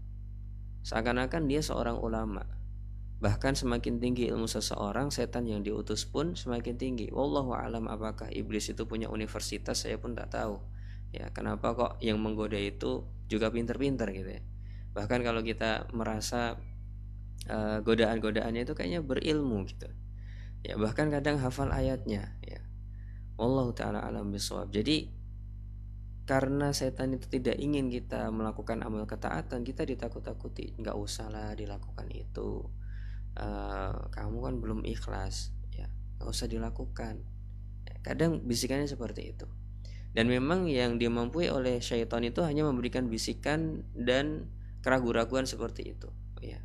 seakan-akan dia seorang ulama. Bahkan semakin tinggi ilmu seseorang, setan yang diutus pun semakin tinggi. Wallahu a'lam, apakah iblis itu punya universitas, saya pun tak tahu. Ya, kenapa kok yang menggoda itu juga pintar-pintar gitu ya. Bahkan kalau kita merasa godaan-godaannya itu kayaknya berilmu gitu. Ya, bahkan kadang hafal ayatnya, ya. Wallahu taala alam bisawab. Jadi karena setan itu tidak ingin kita melakukan amal ketaatan, kita ditakut-takuti, nggak usahlah dilakukan itu, kamu kan belum ikhlas, ya nggak usah dilakukan. Kadang bisikannya seperti itu. Dan memang yang dimampu oleh syaitan itu hanya memberikan bisikan dan keraguan-keraguan seperti itu, ya.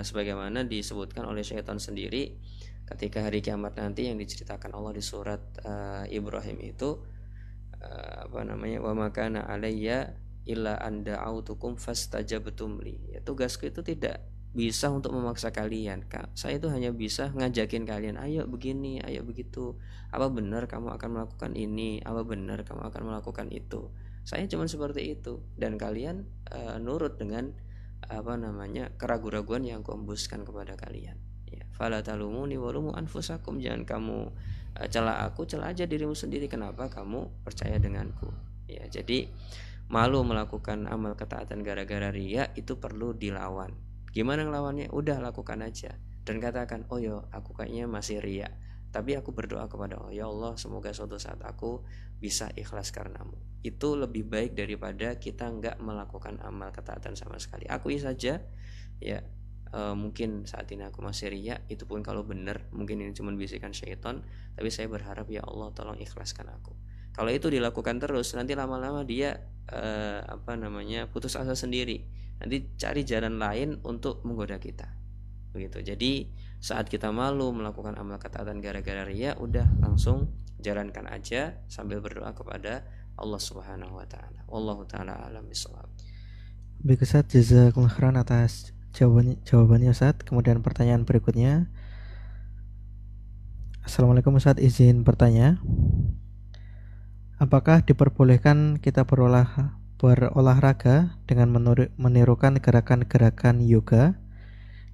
sebagaimana disebutkan oleh syaitan sendiri ketika hari kiamat nanti yang diceritakan Allah di surat Ibrahim itu, wa makana alayya illa an da'autukum fastajabtum li. Ya, tugasku itu tidak bisa untuk memaksa kalian, Kak. Saya itu hanya bisa ngajakin kalian, ayo begini, ayo begitu. Apa benar kamu akan melakukan ini? Apa benar kamu akan melakukan itu? Saya cuma seperti itu, dan kalian nurut dengan keraguan-raguan yang aku hembuskan kepada kalian. Ya, fala talumuni walumu anfusakum, jangan kamu cela aku, cela aja dirimu sendiri, kenapa kamu percaya denganku. Ya, jadi malu melakukan amal ketaatan gara-gara riya itu perlu dilawan. Gimana ngelawannya? Udah lakukan aja dan katakan, oh yo aku kayaknya masih riya, tapi aku berdoa kepada Allah, ya Allah semoga suatu saat aku bisa ikhlas karenamu. Itu lebih baik daripada kita nggak melakukan amal ketaatan sama sekali. Akui saja ya, mungkin saat ini aku masih riya, itu pun kalau benar, mungkin ini cuma bisikan syaitan, tapi saya berharap ya Allah tolong ikhlaskan aku. Kalau itu dilakukan terus, nanti lama-lama dia putus asa sendiri, nanti cari jalan lain untuk menggoda kita, begitu. Jadi saat kita malu melakukan amal ketaatan gara-gara riya, udah langsung jalankan aja sambil berdoa kepada Allah Subhanahu wa taala. Wallahu taala alam bisawab. Baik Ustaz, jazakumullah khairan atas jawabannya Ustaz. Kemudian pertanyaan berikutnya. Assalamualaikum Ustaz, izin bertanya. Apakah diperbolehkan kita berolahraga dengan menirukan gerakan-gerakan yoga?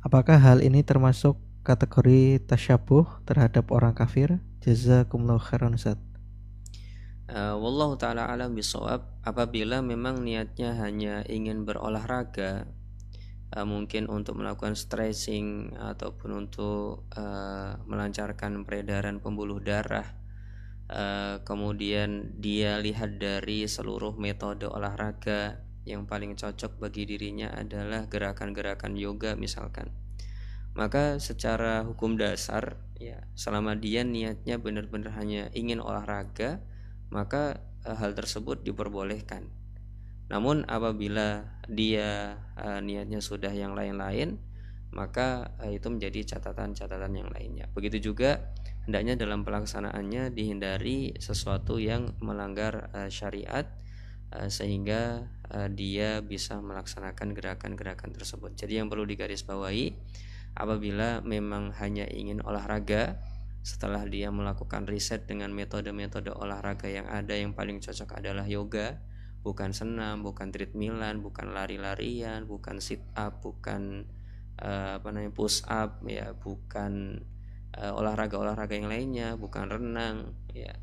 Apakah hal ini termasuk kategori tasyabuh terhadap orang kafir? Jazakumullah khairan Ustaz. Wallahu ta'ala alam bisawab. Apabila memang niatnya hanya ingin berolahraga, mungkin untuk melakukan stretching ataupun untuk melancarkan peredaran pembuluh darah, kemudian dia lihat dari seluruh metode olahraga yang paling cocok bagi dirinya adalah gerakan-gerakan yoga misalkan, maka secara hukum dasar ya, selama dia niatnya benar-benar hanya ingin olahraga, maka hal tersebut diperbolehkan. Namun apabila dia niatnya sudah yang lain-lain, maka itu menjadi catatan-catatan yang lainnya. Begitu juga hendaknya dalam pelaksanaannya dihindari sesuatu yang melanggar syariat, sehingga dia bisa melaksanakan gerakan-gerakan tersebut. Jadi yang perlu digarisbawahi, apabila memang hanya ingin olahraga, setelah dia melakukan riset dengan metode-metode olahraga yang ada, yang paling cocok adalah yoga, bukan senam, bukan treadmillan, bukan lari-larian, bukan sit up, bukan push up ya, bukan olahraga-olahraga yang lainnya, bukan renang ya,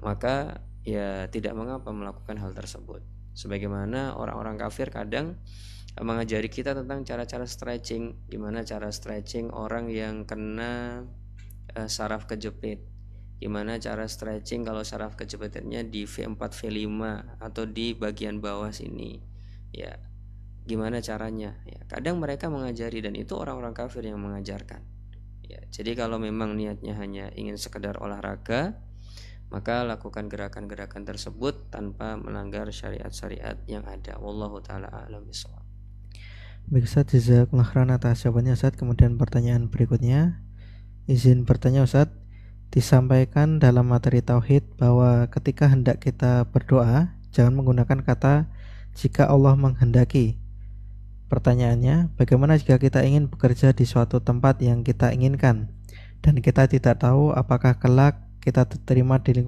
maka ya tidak mengapa melakukan hal tersebut. Sebagaimana orang-orang kafir kadang mengajari kita tentang cara-cara stretching, gimana cara stretching orang yang kena saraf kejepit, gimana cara stretching kalau saraf kejepitnya di V4 V5 atau di bagian bawah sini ya, gimana caranya ya. Kadang mereka mengajari, dan itu orang-orang kafir yang mengajarkan ya. Jadi kalau memang niatnya hanya ingin sekedar olahraga, maka lakukan gerakan-gerakan tersebut tanpa melanggar syariat-syariat yang ada. Wallahu taala a'lam bishawab. Baik Ustaz, jazakumullah khairan atas jawabannya Ustaz. Kemudian pertanyaan berikutnya, izin bertanya Ustaz. Disampaikan dalam materi tauhid bahwa ketika hendak kita berdoa, jangan menggunakan kata jika Allah menghendaki. Pertanyaannya, bagaimana jika kita ingin bekerja di suatu tempat yang kita inginkan dan kita tidak tahu apakah kelak kita diterima di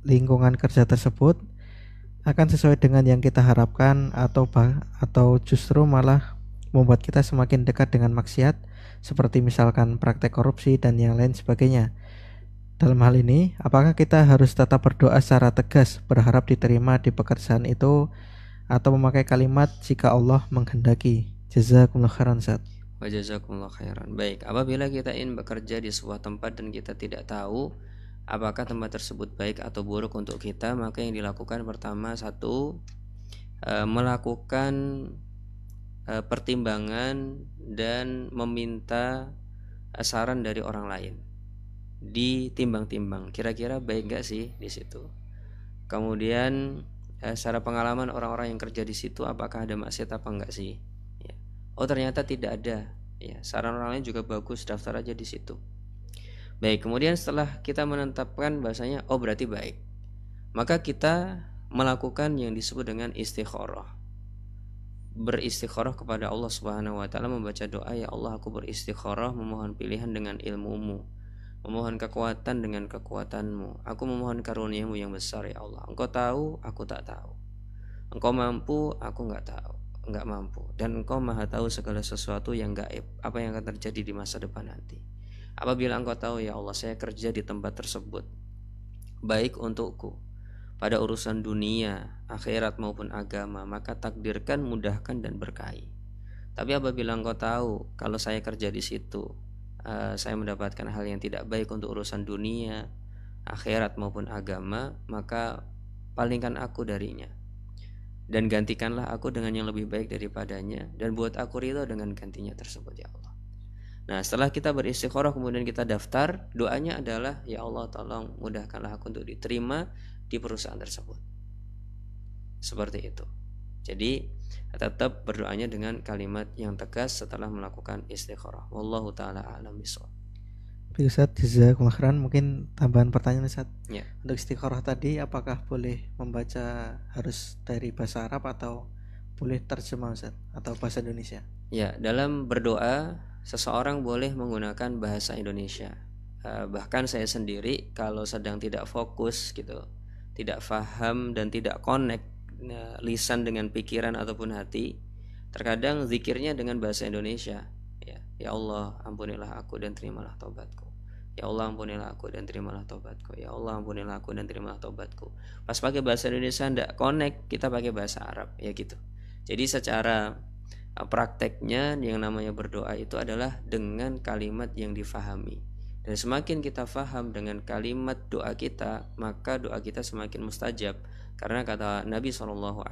lingkungan kerja tersebut akan sesuai dengan yang kita harapkan, atau justru malah membuat kita semakin dekat dengan maksiat, seperti misalkan praktek korupsi dan yang lain sebagainya. Dalam hal ini, apakah kita harus tetap berdoa secara tegas berharap diterima di pekerjaan itu, atau memakai kalimat jika Allah menghendaki? Jazakumullah khairan Ustaz. Wa jazakumullah khairan. Baik, apabila kita ingin bekerja di sebuah tempat dan kita tidak tahu apakah tempat tersebut baik atau buruk untuk kita, maka yang dilakukan pertama, satu, melakukan pertimbangan dan meminta saran dari orang lain. Ditimbang-timbang, kira-kira baik gak sih di situ. Kemudian secara pengalaman orang-orang yang kerja di situ, apakah ada maksiat apa enggak sih ya. oh ternyata tidak ada, ya saran orang lain juga bagus, daftar aja di situ. Baik, kemudian setelah kita menetapkan bahasanya oh berarti baik, maka kita melakukan yang disebut dengan istikharah. Beristikharah kepada Allah Subhanahu wa taala, membaca doa, ya Allah aku beristikharah memohon pilihan dengan ilmu-Mu, memohon kekuatan dengan kekuatan-Mu, aku memohon karunia-Mu yang besar ya Allah. Engkau tahu, aku tak tahu. Engkau mampu, aku nggak mampu. Dan Engkau maha tahu segala sesuatu yang gaib, apa yang akan terjadi di masa depan nanti. Apabila Engkau tahu ya Allah, saya kerja di tempat tersebut baik untukku pada urusan dunia, akhirat maupun agama, maka takdirkan, mudahkan dan berkahi. Tapi apabila Engkau tahu kalau saya kerja di situ, saya mendapatkan hal yang tidak baik untuk urusan dunia, akhirat maupun agama, maka palingkan aku darinya dan gantikanlah aku dengan yang lebih baik daripadanya, dan buat aku ridho dengan gantinya tersebut ya Allah. Nah, setelah kita beristikharah kemudian kita daftar, doanya adalah ya Allah tolong mudahkanlah aku untuk diterima di perusahaan tersebut. Seperti itu. Jadi tetap berdoanya dengan kalimat yang tegas setelah melakukan istikharah. Wallahu taala a'lam bishawab. Baik Ustaz, jazakumullah khairan. Mungkin tambahan pertanyaan Ustaz. Ya. Untuk istikharah tadi apakah boleh membaca harus dari bahasa Arab atau boleh terjemah Ustaz atau bahasa Indonesia? Ya, dalam berdoa seseorang boleh menggunakan bahasa Indonesia. Bahkan saya sendiri kalau sedang tidak fokus gitu, tidak paham dan tidak connect lisan dengan pikiran ataupun hati, terkadang zikirnya dengan bahasa Indonesia. Ya Allah ampunilah aku dan terimalah taubatku. Ya Allah ampunilah aku dan terimalah taubatku. Ya Allah ampunilah aku dan terimalah taubatku. Pas pakai bahasa Indonesia tidak connect, kita pakai bahasa Arab ya gitu. Jadi secara prakteknya yang namanya berdoa itu adalah dengan kalimat yang difahami. Dan semakin kita faham dengan kalimat doa kita, maka doa kita semakin mustajab. Karena kata Nabi SAW,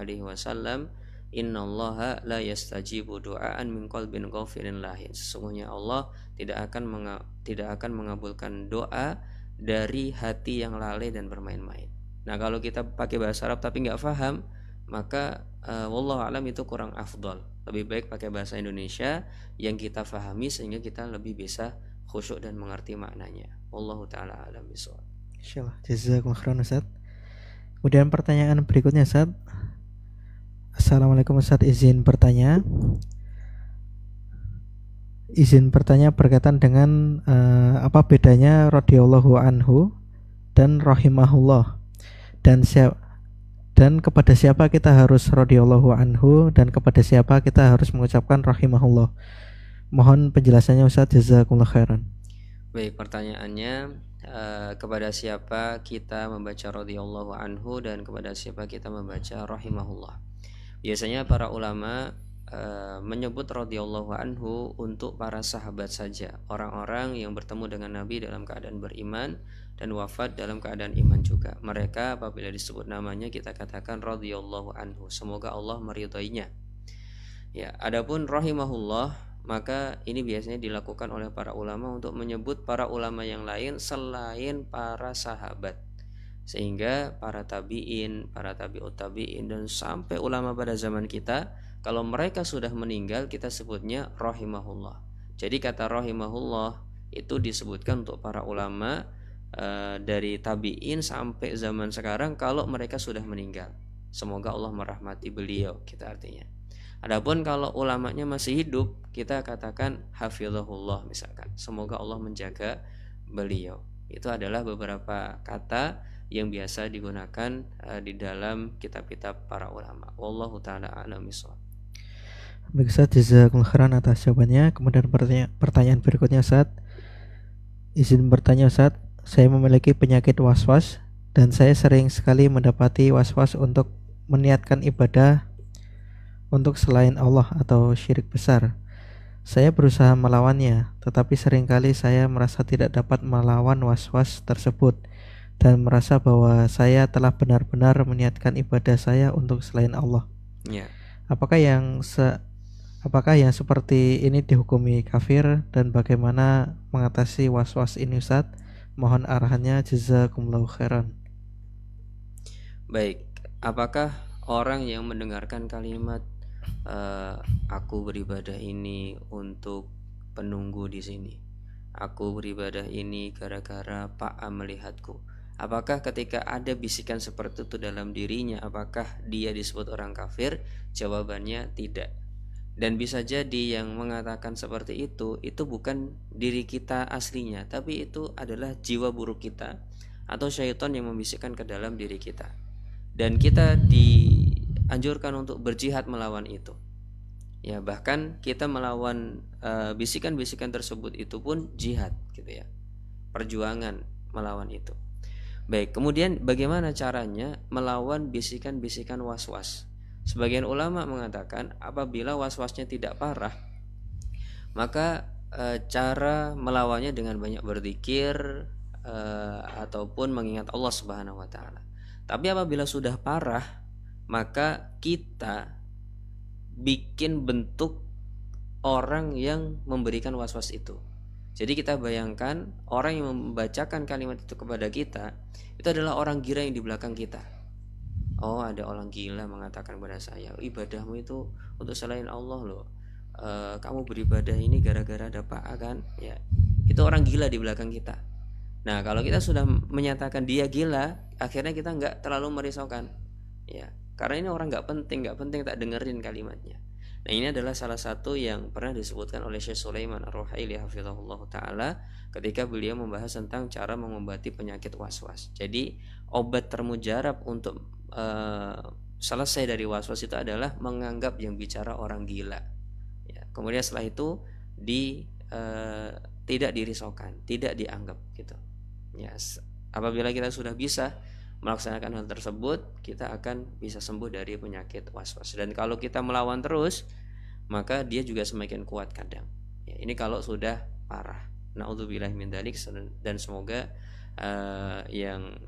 innallaha la yastajibu du'aan min qalbin ghafirin lahin. Sesungguhnya Allah tidak akan mengabulkan doa dari hati yang lalai dan bermain-main. Nah, kalau kita pakai bahasa Arab tapi nggak faham, maka wallahu alam itu kurang afdol. Lebih baik pakai bahasa Indonesia yang kita fahami sehingga kita lebih bisa khusyuk dan mengerti maknanya. Wallahu taala alam bishawab. Insyaallah, jazakumullah khairan Ustaz. Kemudian pertanyaan berikutnya Ustaz. Assalamualaikum Ustaz, izin bertanya berkaitan dengan apa bedanya radhiyallahu anhu dan rahimahullah, dan kepada siapa kita harus radhiyallahu anhu dan kepada siapa kita harus mengucapkan rahimahullah. Mohon penjelasannya Ustaz, jazakumullah khairan. Baik, pertanyaannya kepada siapa kita membaca radhiyallahu anhu dan kepada siapa kita membaca rahimahullah. Biasanya para ulama menyebut radhiyallahu anhu untuk para sahabat saja, orang-orang yang bertemu dengan Nabi dalam keadaan beriman dan wafat dalam keadaan iman juga. Mereka apabila disebut namanya kita katakan radhiyallahu anhu, semoga Allah meridhoinya. Ya, adapun rahimahullah maka ini biasanya dilakukan oleh para ulama untuk menyebut para ulama yang lain selain para sahabat, sehingga para tabi'in, para tabi'ut tabi'in dan sampai ulama pada zaman kita, kalau mereka sudah meninggal kita sebutnya rahimahullah. Jadi kata rahimahullah itu disebutkan untuk para ulama dari tabi'in sampai zaman sekarang kalau mereka sudah meninggal. Semoga Allah merahmati beliau, kita artinya. Adapun kalau ulamanya masih hidup, kita katakan hafizahullah misalkan, semoga Allah menjaga beliau. Itu adalah beberapa kata yang biasa digunakan di dalam kitab-kitab para ulama. Wallahu taala a'lam bishawab. Baik Ustaz, jazakumullah khairan atas jawabannya. Kemudian pertanyaan berikutnya Ustaz. Izin bertanya Ustaz, saya memiliki penyakit was-was dan saya sering sekali mendapati was-was untuk meniatkan ibadah untuk selain Allah atau syirik besar. Saya berusaha melawannya, tetapi seringkali saya merasa tidak dapat melawan was-was tersebut dan merasa bahwa saya telah benar-benar meniatkan ibadah saya untuk selain Allah. Ya. Apakah yang seperti ini dihukumi kafir dan bagaimana mengatasi was-was ini Ustaz? Mohon arahannya, jazakumullahu khairan. Baik, apakah orang yang mendengarkan kalimat aku beribadah ini untuk penunggu di sini, aku beribadah ini gara-gara Pak A melihatku. Apakah ketika ada bisikan seperti itu dalam dirinya, apakah dia disebut orang kafir? Jawabannya tidak. Dan bisa jadi yang mengatakan seperti itu bukan diri kita aslinya, tapi itu adalah jiwa buruk kita atau syaitan yang membisikkan ke dalam diri kita. Dan kita dianjurkan untuk berjihad melawan itu. Ya, bahkan kita melawan bisikan-bisikan tersebut itu pun jihad gitu ya. Perjuangan melawan itu. Baik, kemudian bagaimana caranya melawan bisikan-bisikan was-was? Sebagian ulama mengatakan apabila was-wasnya tidak parah, maka cara melawannya dengan banyak berzikir ataupun mengingat Allah Subhanahu wa taala. Tapi apabila sudah parah, maka kita bikin bentuk orang yang memberikan was-was itu. Jadi kita bayangkan orang yang membacakan kalimat itu kepada kita itu adalah orang gila yang di belakang kita. Oh, ada orang gila mengatakan kepada saya, ibadahmu itu untuk selain Allah loh. Kamu beribadah ini gara-gara ada Pak A kan? Ya, itu orang gila di belakang kita. Nah, kalau kita sudah menyatakan dia gila, akhirnya kita nggak terlalu merisaukan. Ya, karena ini orang nggak penting tak dengerin kalimatnya. Nah, ini adalah salah satu yang pernah disebutkan oleh Syekh Sulaiman Ar-Ruhaili hafizahullah taala ketika beliau membahas tentang cara mengobati penyakit was-was. Jadi obat termujarab untuk selesai dari was-was itu adalah menganggap yang bicara orang gila. Ya, kemudian setelah itu tidak dirisaukan, tidak dianggap gitu. Ya, apabila kita sudah bisa melaksanakan hal tersebut, kita akan bisa sembuh dari penyakit was-was. Dan kalau kita melawan terus, maka dia juga semakin kuat kadang. Ya, ini kalau sudah parah. Naudzubillahi min dzalik. Dan semoga yang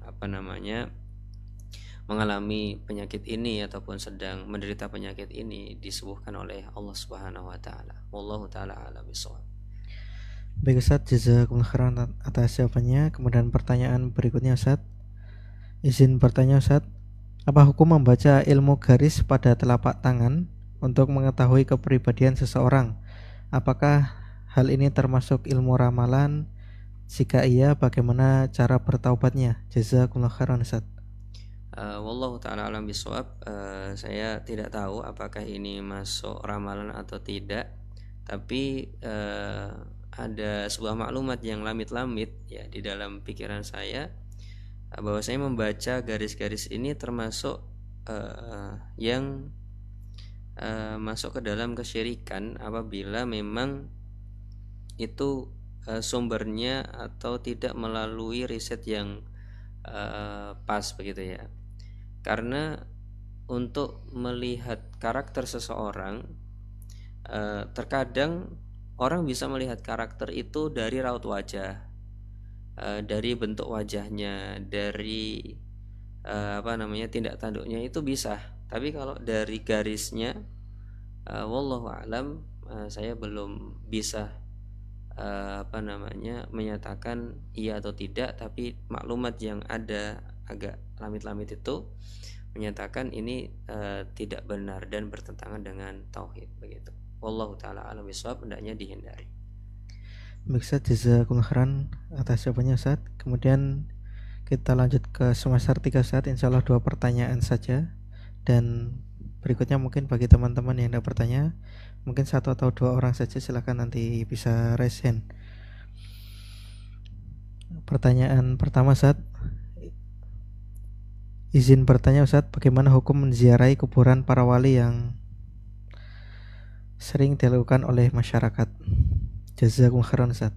mengalami penyakit ini ataupun sedang menderita penyakit ini disembuhkan oleh Allah Subhanahu wa taala. Wallahu taala a'lam bishawab. Baik Ustaz, jazakumullah khairan atas jawabannya. Kemudian pertanyaan berikutnya Ustaz. Izin bertanya Ustaz, apa hukum membaca ilmu garis pada telapak tangan untuk mengetahui kepribadian seseorang? Apakah hal ini termasuk ilmu ramalan? Jika iya, bagaimana cara bertaubatnya? Jazakumullah khairan Ustaz. Wallahu ta'ala alam bisawab. Saya tidak tahu apakah ini masuk ramalan atau tidak, tapi ada sebuah maklumat yang lamit-lamit ya di dalam pikiran saya, bahwa saya membaca garis-garis ini termasuk yang masuk ke dalam kesyirikan apabila memang itu sumbernya atau tidak melalui riset yang pas begitu ya. Karena untuk melihat karakter seseorang, terkadang orang bisa melihat karakter itu dari raut wajah, dari bentuk wajahnya, dari tindak tanduknya itu bisa. Tapi kalau dari garisnya, wallahu alam, saya belum bisa menyatakan iya atau tidak. Tapi maklumat yang ada agak lamit-lamit itu menyatakan ini tidak benar dan bertentangan dengan tauhid begitu. Wallahu taala alam bisawab, hendaknya dihindari. Baik Ustaz, jazakumullah khairan atas jawabannya Ustaz. Kemudian kita lanjut ke semester 3 Ustaz. Insyaallah 2 pertanyaan saja. Dan berikutnya mungkin bagi teman-teman yang ada bertanya, mungkin 1 atau 2 orang saja, silakan nanti bisa raise hand. Pertanyaan pertama Ustaz, izin bertanya Ustaz, bagaimana hukum menziarahi kuburan para wali yang sering dilakukan oleh masyarakat? Jazakumullah khairan Ustaz.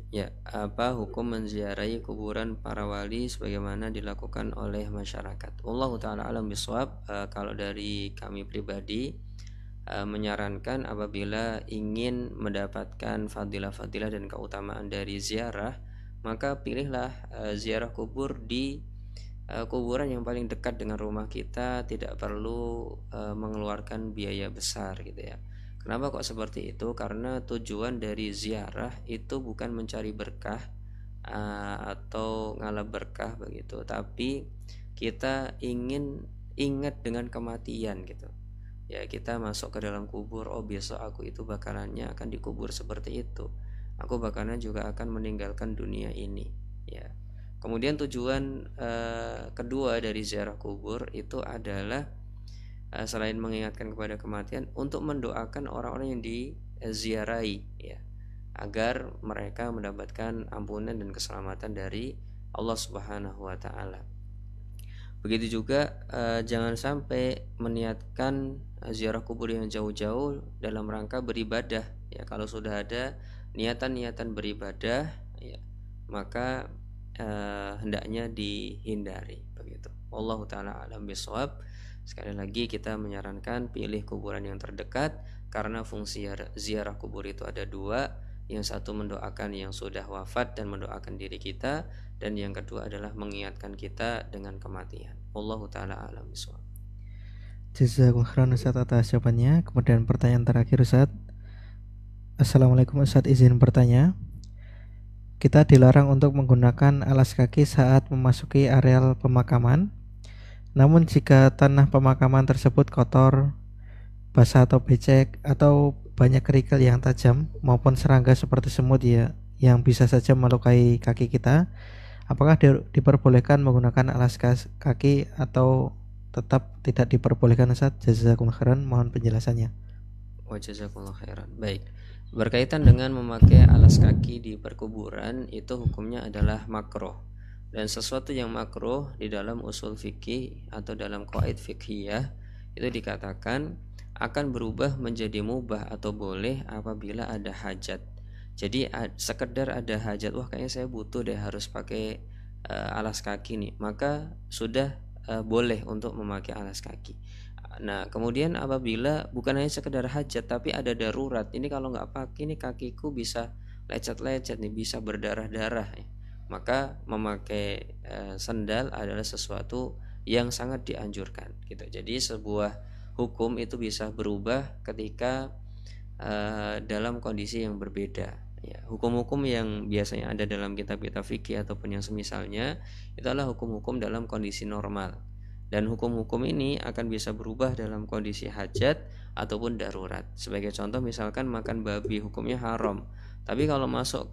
Ya, apa hukum menziarahi kuburan para wali sebagaimana dilakukan oleh masyarakat? Wallahu taala alam bisawab. Kalau dari kami pribadi, menyarankan apabila ingin mendapatkan fadilah-fadilah dan keutamaan dari ziarah, maka pilihlah ziarah kubur di kuburan yang paling dekat dengan rumah kita, tidak perlu mengeluarkan biaya besar gitu ya. Kenapa kok seperti itu? Karena tujuan dari ziarah itu bukan mencari berkah atau ngalap berkah begitu, tapi kita ingin ingat dengan kematian gitu. Ya, kita masuk ke dalam kubur, oh besok aku itu bakalannya akan dikubur seperti itu. Aku bakalannya juga akan meninggalkan dunia ini. Ya. Kemudian tujuan kedua dari ziarah kubur itu adalah selain mengingatkan kepada kematian, untuk mendoakan orang-orang yang diziarahi, ya, agar mereka mendapatkan ampunan dan keselamatan dari Allah Subhanahu wa taala. Begitu juga jangan sampai meniatkan ziarah kubur yang jauh-jauh dalam rangka beribadah, ya. Kalau sudah ada niatan-niatan beribadah, ya, maka hendaknya dihindari, begitu. Wallahu taala alam bisawab. Sekali lagi kita menyarankan pilih kuburan yang terdekat, karena fungsi ziarah kubur itu ada dua. Yang satu mendoakan yang sudah wafat dan mendoakan diri kita, dan yang kedua adalah mengingatkan kita dengan kematian. Wallahu taala alam bisawab. Jazakumullah khairan Ustaz atas jawabannya. Kemudian pertanyaan terakhir Ustaz. Assalamualaikum Ustaz, izin bertanya. Kita dilarang untuk menggunakan alas kaki saat memasuki areal pemakaman. Namun jika tanah pemakaman tersebut kotor, basah atau becek, atau banyak kerikil yang tajam maupun serangga seperti semut ya yang bisa saja melukai kaki kita, apakah diperbolehkan menggunakan alas kaki atau tetap tidak diperbolehkan Ustaz? Jazakumullah khairan, mohon penjelasannya. Wa jazakumullah khairan. Baik. Berkaitan dengan memakai alas kaki di perkuburan, itu hukumnya adalah makruh. Dan sesuatu yang makruh di dalam usul fikih atau dalam qaid fikhiyah itu dikatakan akan berubah menjadi mubah atau boleh apabila ada hajat. Jadi sekedar ada hajat, wah kayaknya saya butuh deh harus pakai alas kaki nih, maka sudah boleh untuk memakai alas kaki. Nah, kemudian apabila bukan hanya sekedar hajat tapi ada darurat, ini kalau nggak pakai nih kakiku bisa lecet-lecet nih, bisa berdarah-darah ya. Maka memakai sendal adalah sesuatu yang sangat dianjurkan gitu. Jadi sebuah hukum itu bisa berubah ketika dalam kondisi yang berbeda, ya. Hukum-hukum yang biasanya ada dalam kitab-kitab fikih ataupun yang semisalnya itu adalah hukum-hukum dalam kondisi normal, dan hukum-hukum ini akan bisa berubah dalam kondisi hajat ataupun darurat. Sebagai contoh, misalkan makan babi hukumnya haram, tapi kalau masuk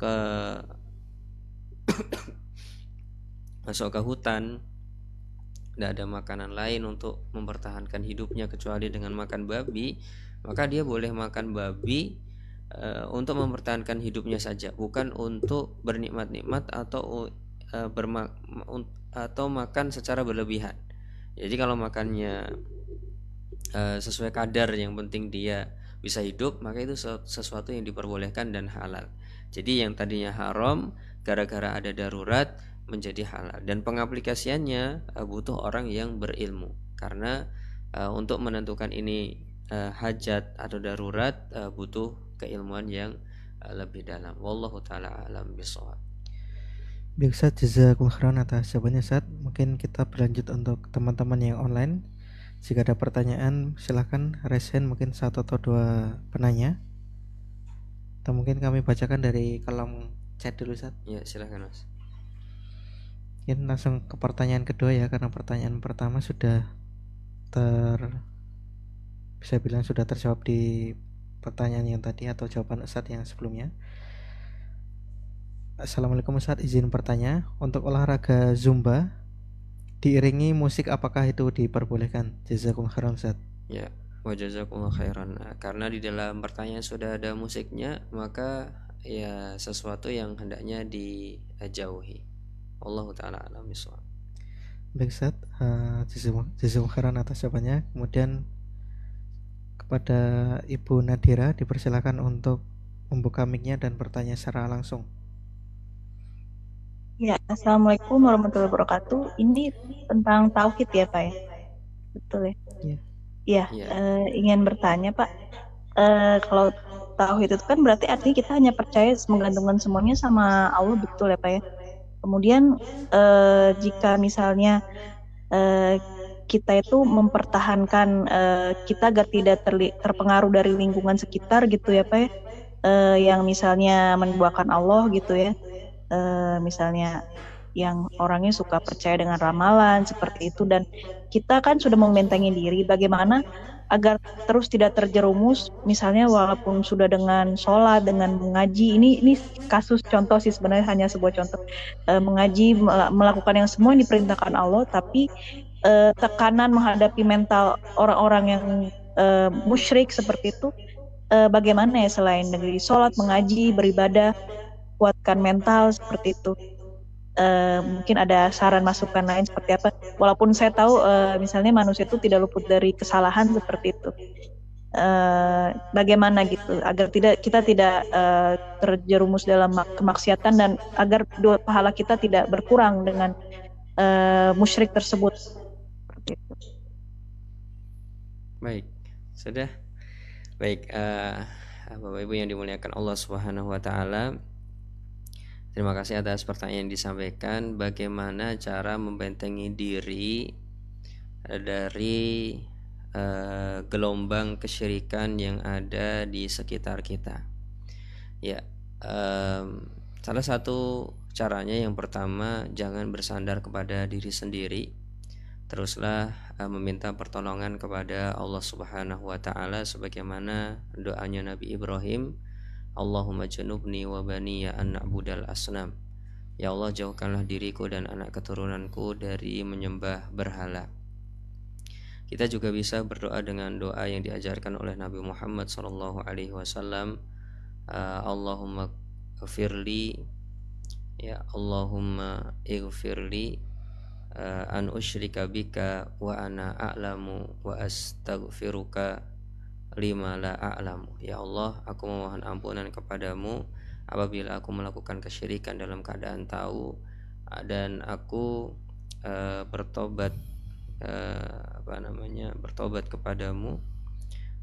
ke hutan, tidak ada makanan lain untuk mempertahankan hidupnya kecuali dengan makan babi, maka dia boleh makan babi untuk mempertahankan hidupnya saja, bukan untuk bernikmat-nikmat atau atau makan secara berlebihan. Jadi kalau makannya sesuai kadar, yang penting dia bisa hidup, maka itu sesuatu yang diperbolehkan dan halal. Jadi yang tadinya haram gara-gara ada darurat menjadi halal, dan pengaplikasiannya butuh orang yang berilmu, karena untuk menentukan ini hajat atau darurat butuh keilmuan yang lebih dalam. Wallahu taala alam bisawab. Baik Ustaz, jazakumullah khairan atas jawabannya Ustaz. Mungkin kita berlanjut untuk teman-teman yang online. Jika ada pertanyaan silahkan raise hand, mungkin satu atau dua penanya, atau mungkin kami bacakan dari kolom chat dulu Ustaz. Ya, silahkan Mas. Mungkin langsung ke pertanyaan kedua ya, karena pertanyaan pertama sudah bisa bilang sudah terjawab di pertanyaan yang tadi atau jawaban Ustadz yang sebelumnya. Assalamualaikum Ustadz, izin bertanya, untuk olahraga Zumba diiringi musik apakah itu diperbolehkan? Jazakumullah khairan Ustadz. Ya, wa jazakumullah khairan. Karena di dalam pertanyaan sudah ada musiknya, maka ya sesuatu yang hendaknya dijauhi. Allahu taala alam bisawab. Baik Ustadz, jazakumullah khairan atas jawabannya. Kemudian kepada Ibu Nadira dipersilakan untuk membuka mic-nya dan bertanya secara langsung. Ya, Assalamualaikum warahmatullahi wabarakatuh. Ini tentang tauhid ya Pak ya? Betul ya? Iya. Ya, ingin bertanya Pak, kalau tauhid itu kan berarti artinya kita hanya percaya menggantungkan semuanya sama Allah, betul ya Pak ya? Kemudian jika misalnya kita itu mempertahankan kita agar tidak terpengaruh dari lingkungan sekitar gitu ya Pak ya, yang misalnya menduakan Allah gitu ya, misalnya yang orangnya suka percaya dengan ramalan seperti itu, dan kita kan sudah membentengi diri, bagaimana agar terus tidak terjerumus, misalnya walaupun sudah dengan sholat, dengan mengaji, ini kasus contoh sih sebenarnya, hanya sebuah contoh. Mengaji, melakukan yang semua yang diperintahkan Allah, tapi tekanan menghadapi mental orang-orang yang musyrik seperti itu, bagaimana ya selain dari sholat, mengaji, beribadah, kuatkan mental seperti itu. Mungkin ada saran masukan lain seperti apa? Walaupun saya tahu misalnya manusia itu tidak luput dari kesalahan seperti itu. Bagaimana gitu agar kita tidak terjerumus dalam kemaksiatan, dan agar pahala kita tidak berkurang dengan musyrik tersebut. Seperti itu. Baik, sudah. Baik, Bapak Ibu yang dimuliakan Allah Subhanahu wa taala. Terima kasih atas pertanyaan yang disampaikan. Bagaimana cara membentengi diri dari gelombang kesyirikan yang ada di sekitar kita? Ya, salah satu caranya yang pertama, jangan bersandar kepada diri sendiri. Teruslah meminta pertolongan kepada Allah Subhanahu wa taala sebagaimana doanya Nabi Ibrahim, Allahumma janubni wa baniya an na'budal asnam. Ya Allah, jauhkanlah diriku dan anak keturunanku dari menyembah berhala. Kita juga bisa berdoa dengan doa yang diajarkan oleh Nabi Muhammad sallallahu alaihi wasallam, Allahumma ighfirli, ya Allahumma ighfirli an usyrika bika wa ana a'lamu wa astaghfiruka lima la a'lamu. Ya Allah, aku memohon ampunan kepadamu apabila aku melakukan kesyirikan dalam keadaan tahu, dan aku bertobat bertobat kepadamu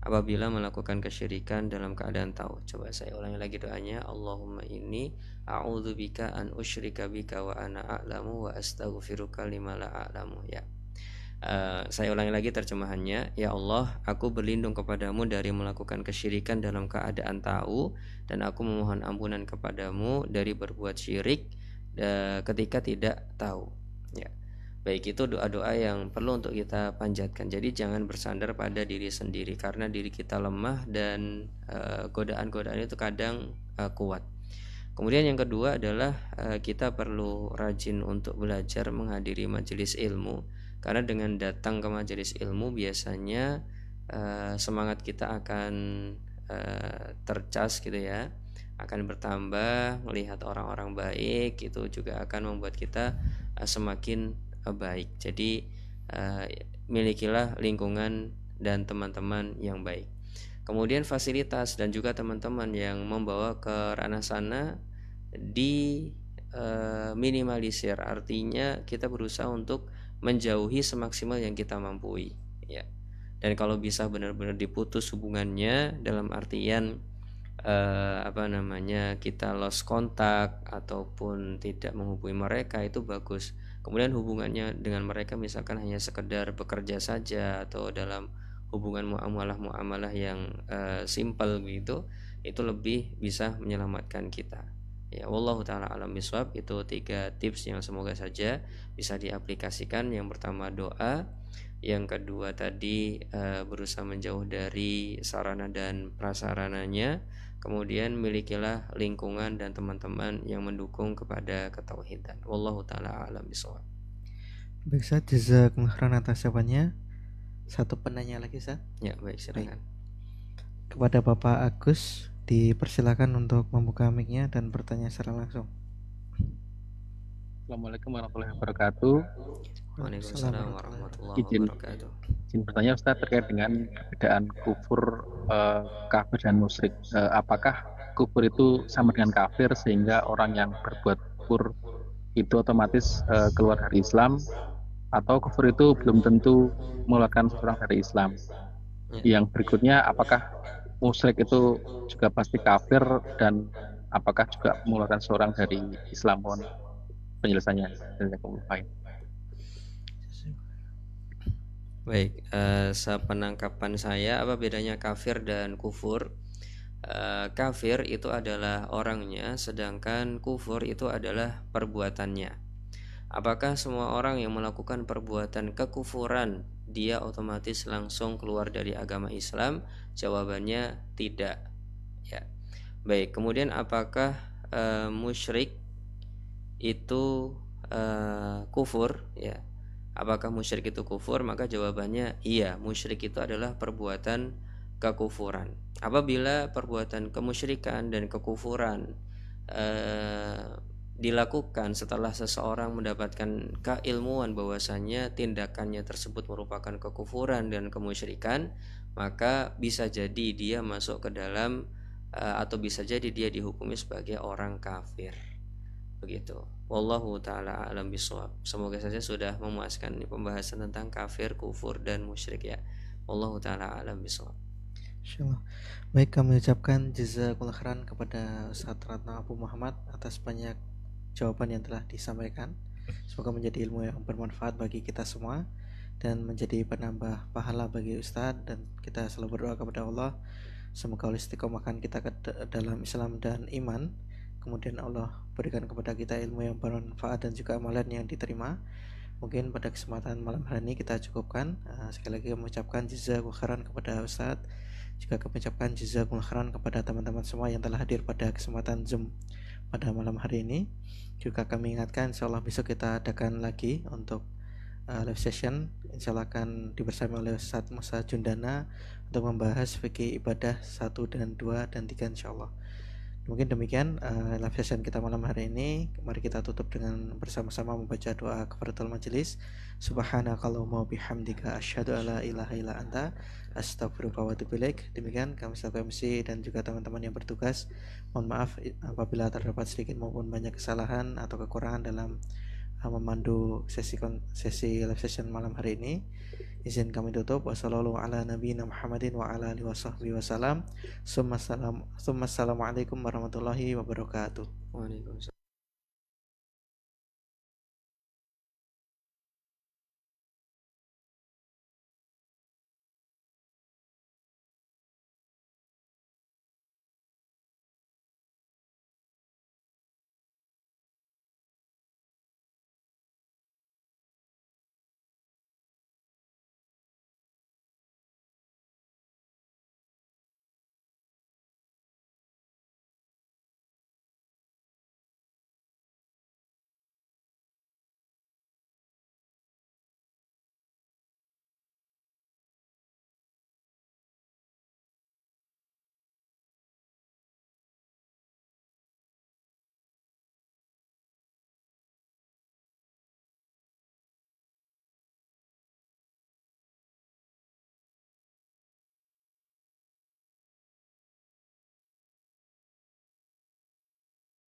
apabila melakukan kesyirikan dalam keadaan tahu. Coba saya ulangi lagi doanya, Allahumma inni a'udzubika an usyrika bika wa ana a'lamu wa astaghfiruka lima la a'lamu. Ya. Saya ulangi lagi terjemahannya. Ya Allah, aku berlindung kepadamu dari melakukan kesyirikan dalam keadaan tahu, dan aku memohon ampunan kepadamu dari berbuat syirik ketika tidak tahu. Ya. Baik, itu doa-doa yang perlu untuk kita panjatkan. Jadi jangan bersandar pada diri sendiri, karena diri kita lemah dan godaan-godaan itu kadang kuat. Kemudian yang kedua adalah kita perlu rajin untuk belajar menghadiri majelis ilmu, karena dengan datang ke majelis ilmu biasanya semangat kita akan tercas gitu ya, akan bertambah. Melihat orang-orang baik itu juga akan membuat kita semakin baik. Jadi milikilah lingkungan dan teman-teman yang baik. Kemudian fasilitas dan juga teman-teman yang membawa ke ranah sana minimalisir, artinya kita berusaha untuk menjauhi semaksimal yang kita mampu, ya. Dan kalau bisa benar-benar diputus hubungannya, dalam artian kita lost kontak ataupun tidak menghubungi mereka, itu bagus. Kemudian hubungannya dengan mereka misalkan hanya sekedar bekerja saja atau dalam hubungan muamalah yang simpel gitu, itu lebih bisa menyelamatkan kita. Ya, wallahu taala alam bisawab. Itu 3 tips yang semoga saja bisa diaplikasikan. Yang pertama doa, yang kedua tadi berusaha menjauh dari sarana dan prasarananya, kemudian milikilah lingkungan dan teman-teman yang mendukung kepada ketauhidan. Wallahu taala alam bisawab. Baik, Ustaz, jazakumullah khairan atas jawabannya. Satu penanya lagi, Ustaz. Ya, baik, silakan. Kepada Bapak Agus, dipersilakan untuk membuka mic-nya dan bertanya secara langsung. Assalamualaikum warahmatullahi wabarakatuh. Waalaikumsalam warahmatullahi wabarakatuh. Izin bertanya Ustaz terkait dengan perbedaan kufur, kafir dan musyrik. Apakah kufur itu sama dengan kafir sehingga orang yang berbuat kufur itu otomatis keluar dari Islam, atau kufur itu belum tentu mengeluarkan seseorang dari Islam? Yang berikutnya, apakah musyrik itu juga pasti kafir, dan apakah juga mengeluarkan seorang dari Islam? Mohon penjelasannya. Baik, sepenangkapan saya, apa bedanya kafir dan kufur? Kafir itu adalah orangnya, sedangkan kufur itu adalah perbuatannya. Apakah semua orang yang melakukan perbuatan kekufuran dia otomatis langsung keluar dari agama Islam? Jawabannya tidak. Ya. Baik, kemudian apakah musyrik itu kufur? Ya. Apakah musyrik itu kufur? Maka jawabannya iya, musyrik itu adalah perbuatan kekufuran. Apabila perbuatan kemusyrikan dan kekufuran dilakukan setelah seseorang mendapatkan keilmuan bahwasanya tindakannya tersebut merupakan kekufuran dan kemusyrikan, maka bisa jadi dia masuk ke dalam atau bisa jadi dia dihukumi sebagai orang kafir. Begitu. Wallahu taala alam bisawab. Semoga saja sudah memuaskan pembahasan tentang kafir, kufur dan musyrik ya. Wallahu taala alam bisawab. Insyaallah. Baik, kami ucapkan jazakumullah khairan kepada Ustaz Ratna Abu Muhammad atas banyak jawaban yang telah disampaikan. Semoga menjadi ilmu yang bermanfaat bagi kita semua dan menjadi penambah pahala bagi Ustadz, dan kita selalu berdoa kepada Allah semoga Allah istiqomahkan kita ke dalam Islam dan iman, kemudian Allah berikan kepada kita ilmu yang bermanfaat dan juga amalan yang diterima. Mungkin pada kesempatan malam hari ini kita cukupkan. Sekali lagi kami ucapkan jazakumullah khairan kepada Ustadz, juga kami ucapkan jazakumullah khairan kepada teman-teman semua yang telah hadir pada kesempatan Zoom pada malam hari ini. Juga kami ingatkan insyaallah besok kita adakan lagi untuk live session. Insyaallah akan dibersama oleh Ustaz Musa Jundana untuk membahas fikih ibadah 1 dan 2 dan 3 insyaallah. Mungkin demikian live session kita malam hari ini. Mari kita tutup dengan bersama-sama membaca doa kafaratul majelis. Subhanakallahumma bihamdika asyhadu alla ilaha illa anta astaghfiruka wa atubu ilaik. Demikian kami selaku MC dan juga teman-teman yang bertugas. Mohon maaf apabila terdapat sedikit maupun banyak kesalahan atau kekurangan dalam memandu sesi live session malam hari ini. Izin kami tutup. Wassalamualaikum ala nabiyina Muhammadin wa ala alihi wasahbihi wasallam. Assalamualaikum warahmatullahi wabarakatuh. Waalaikumsalam.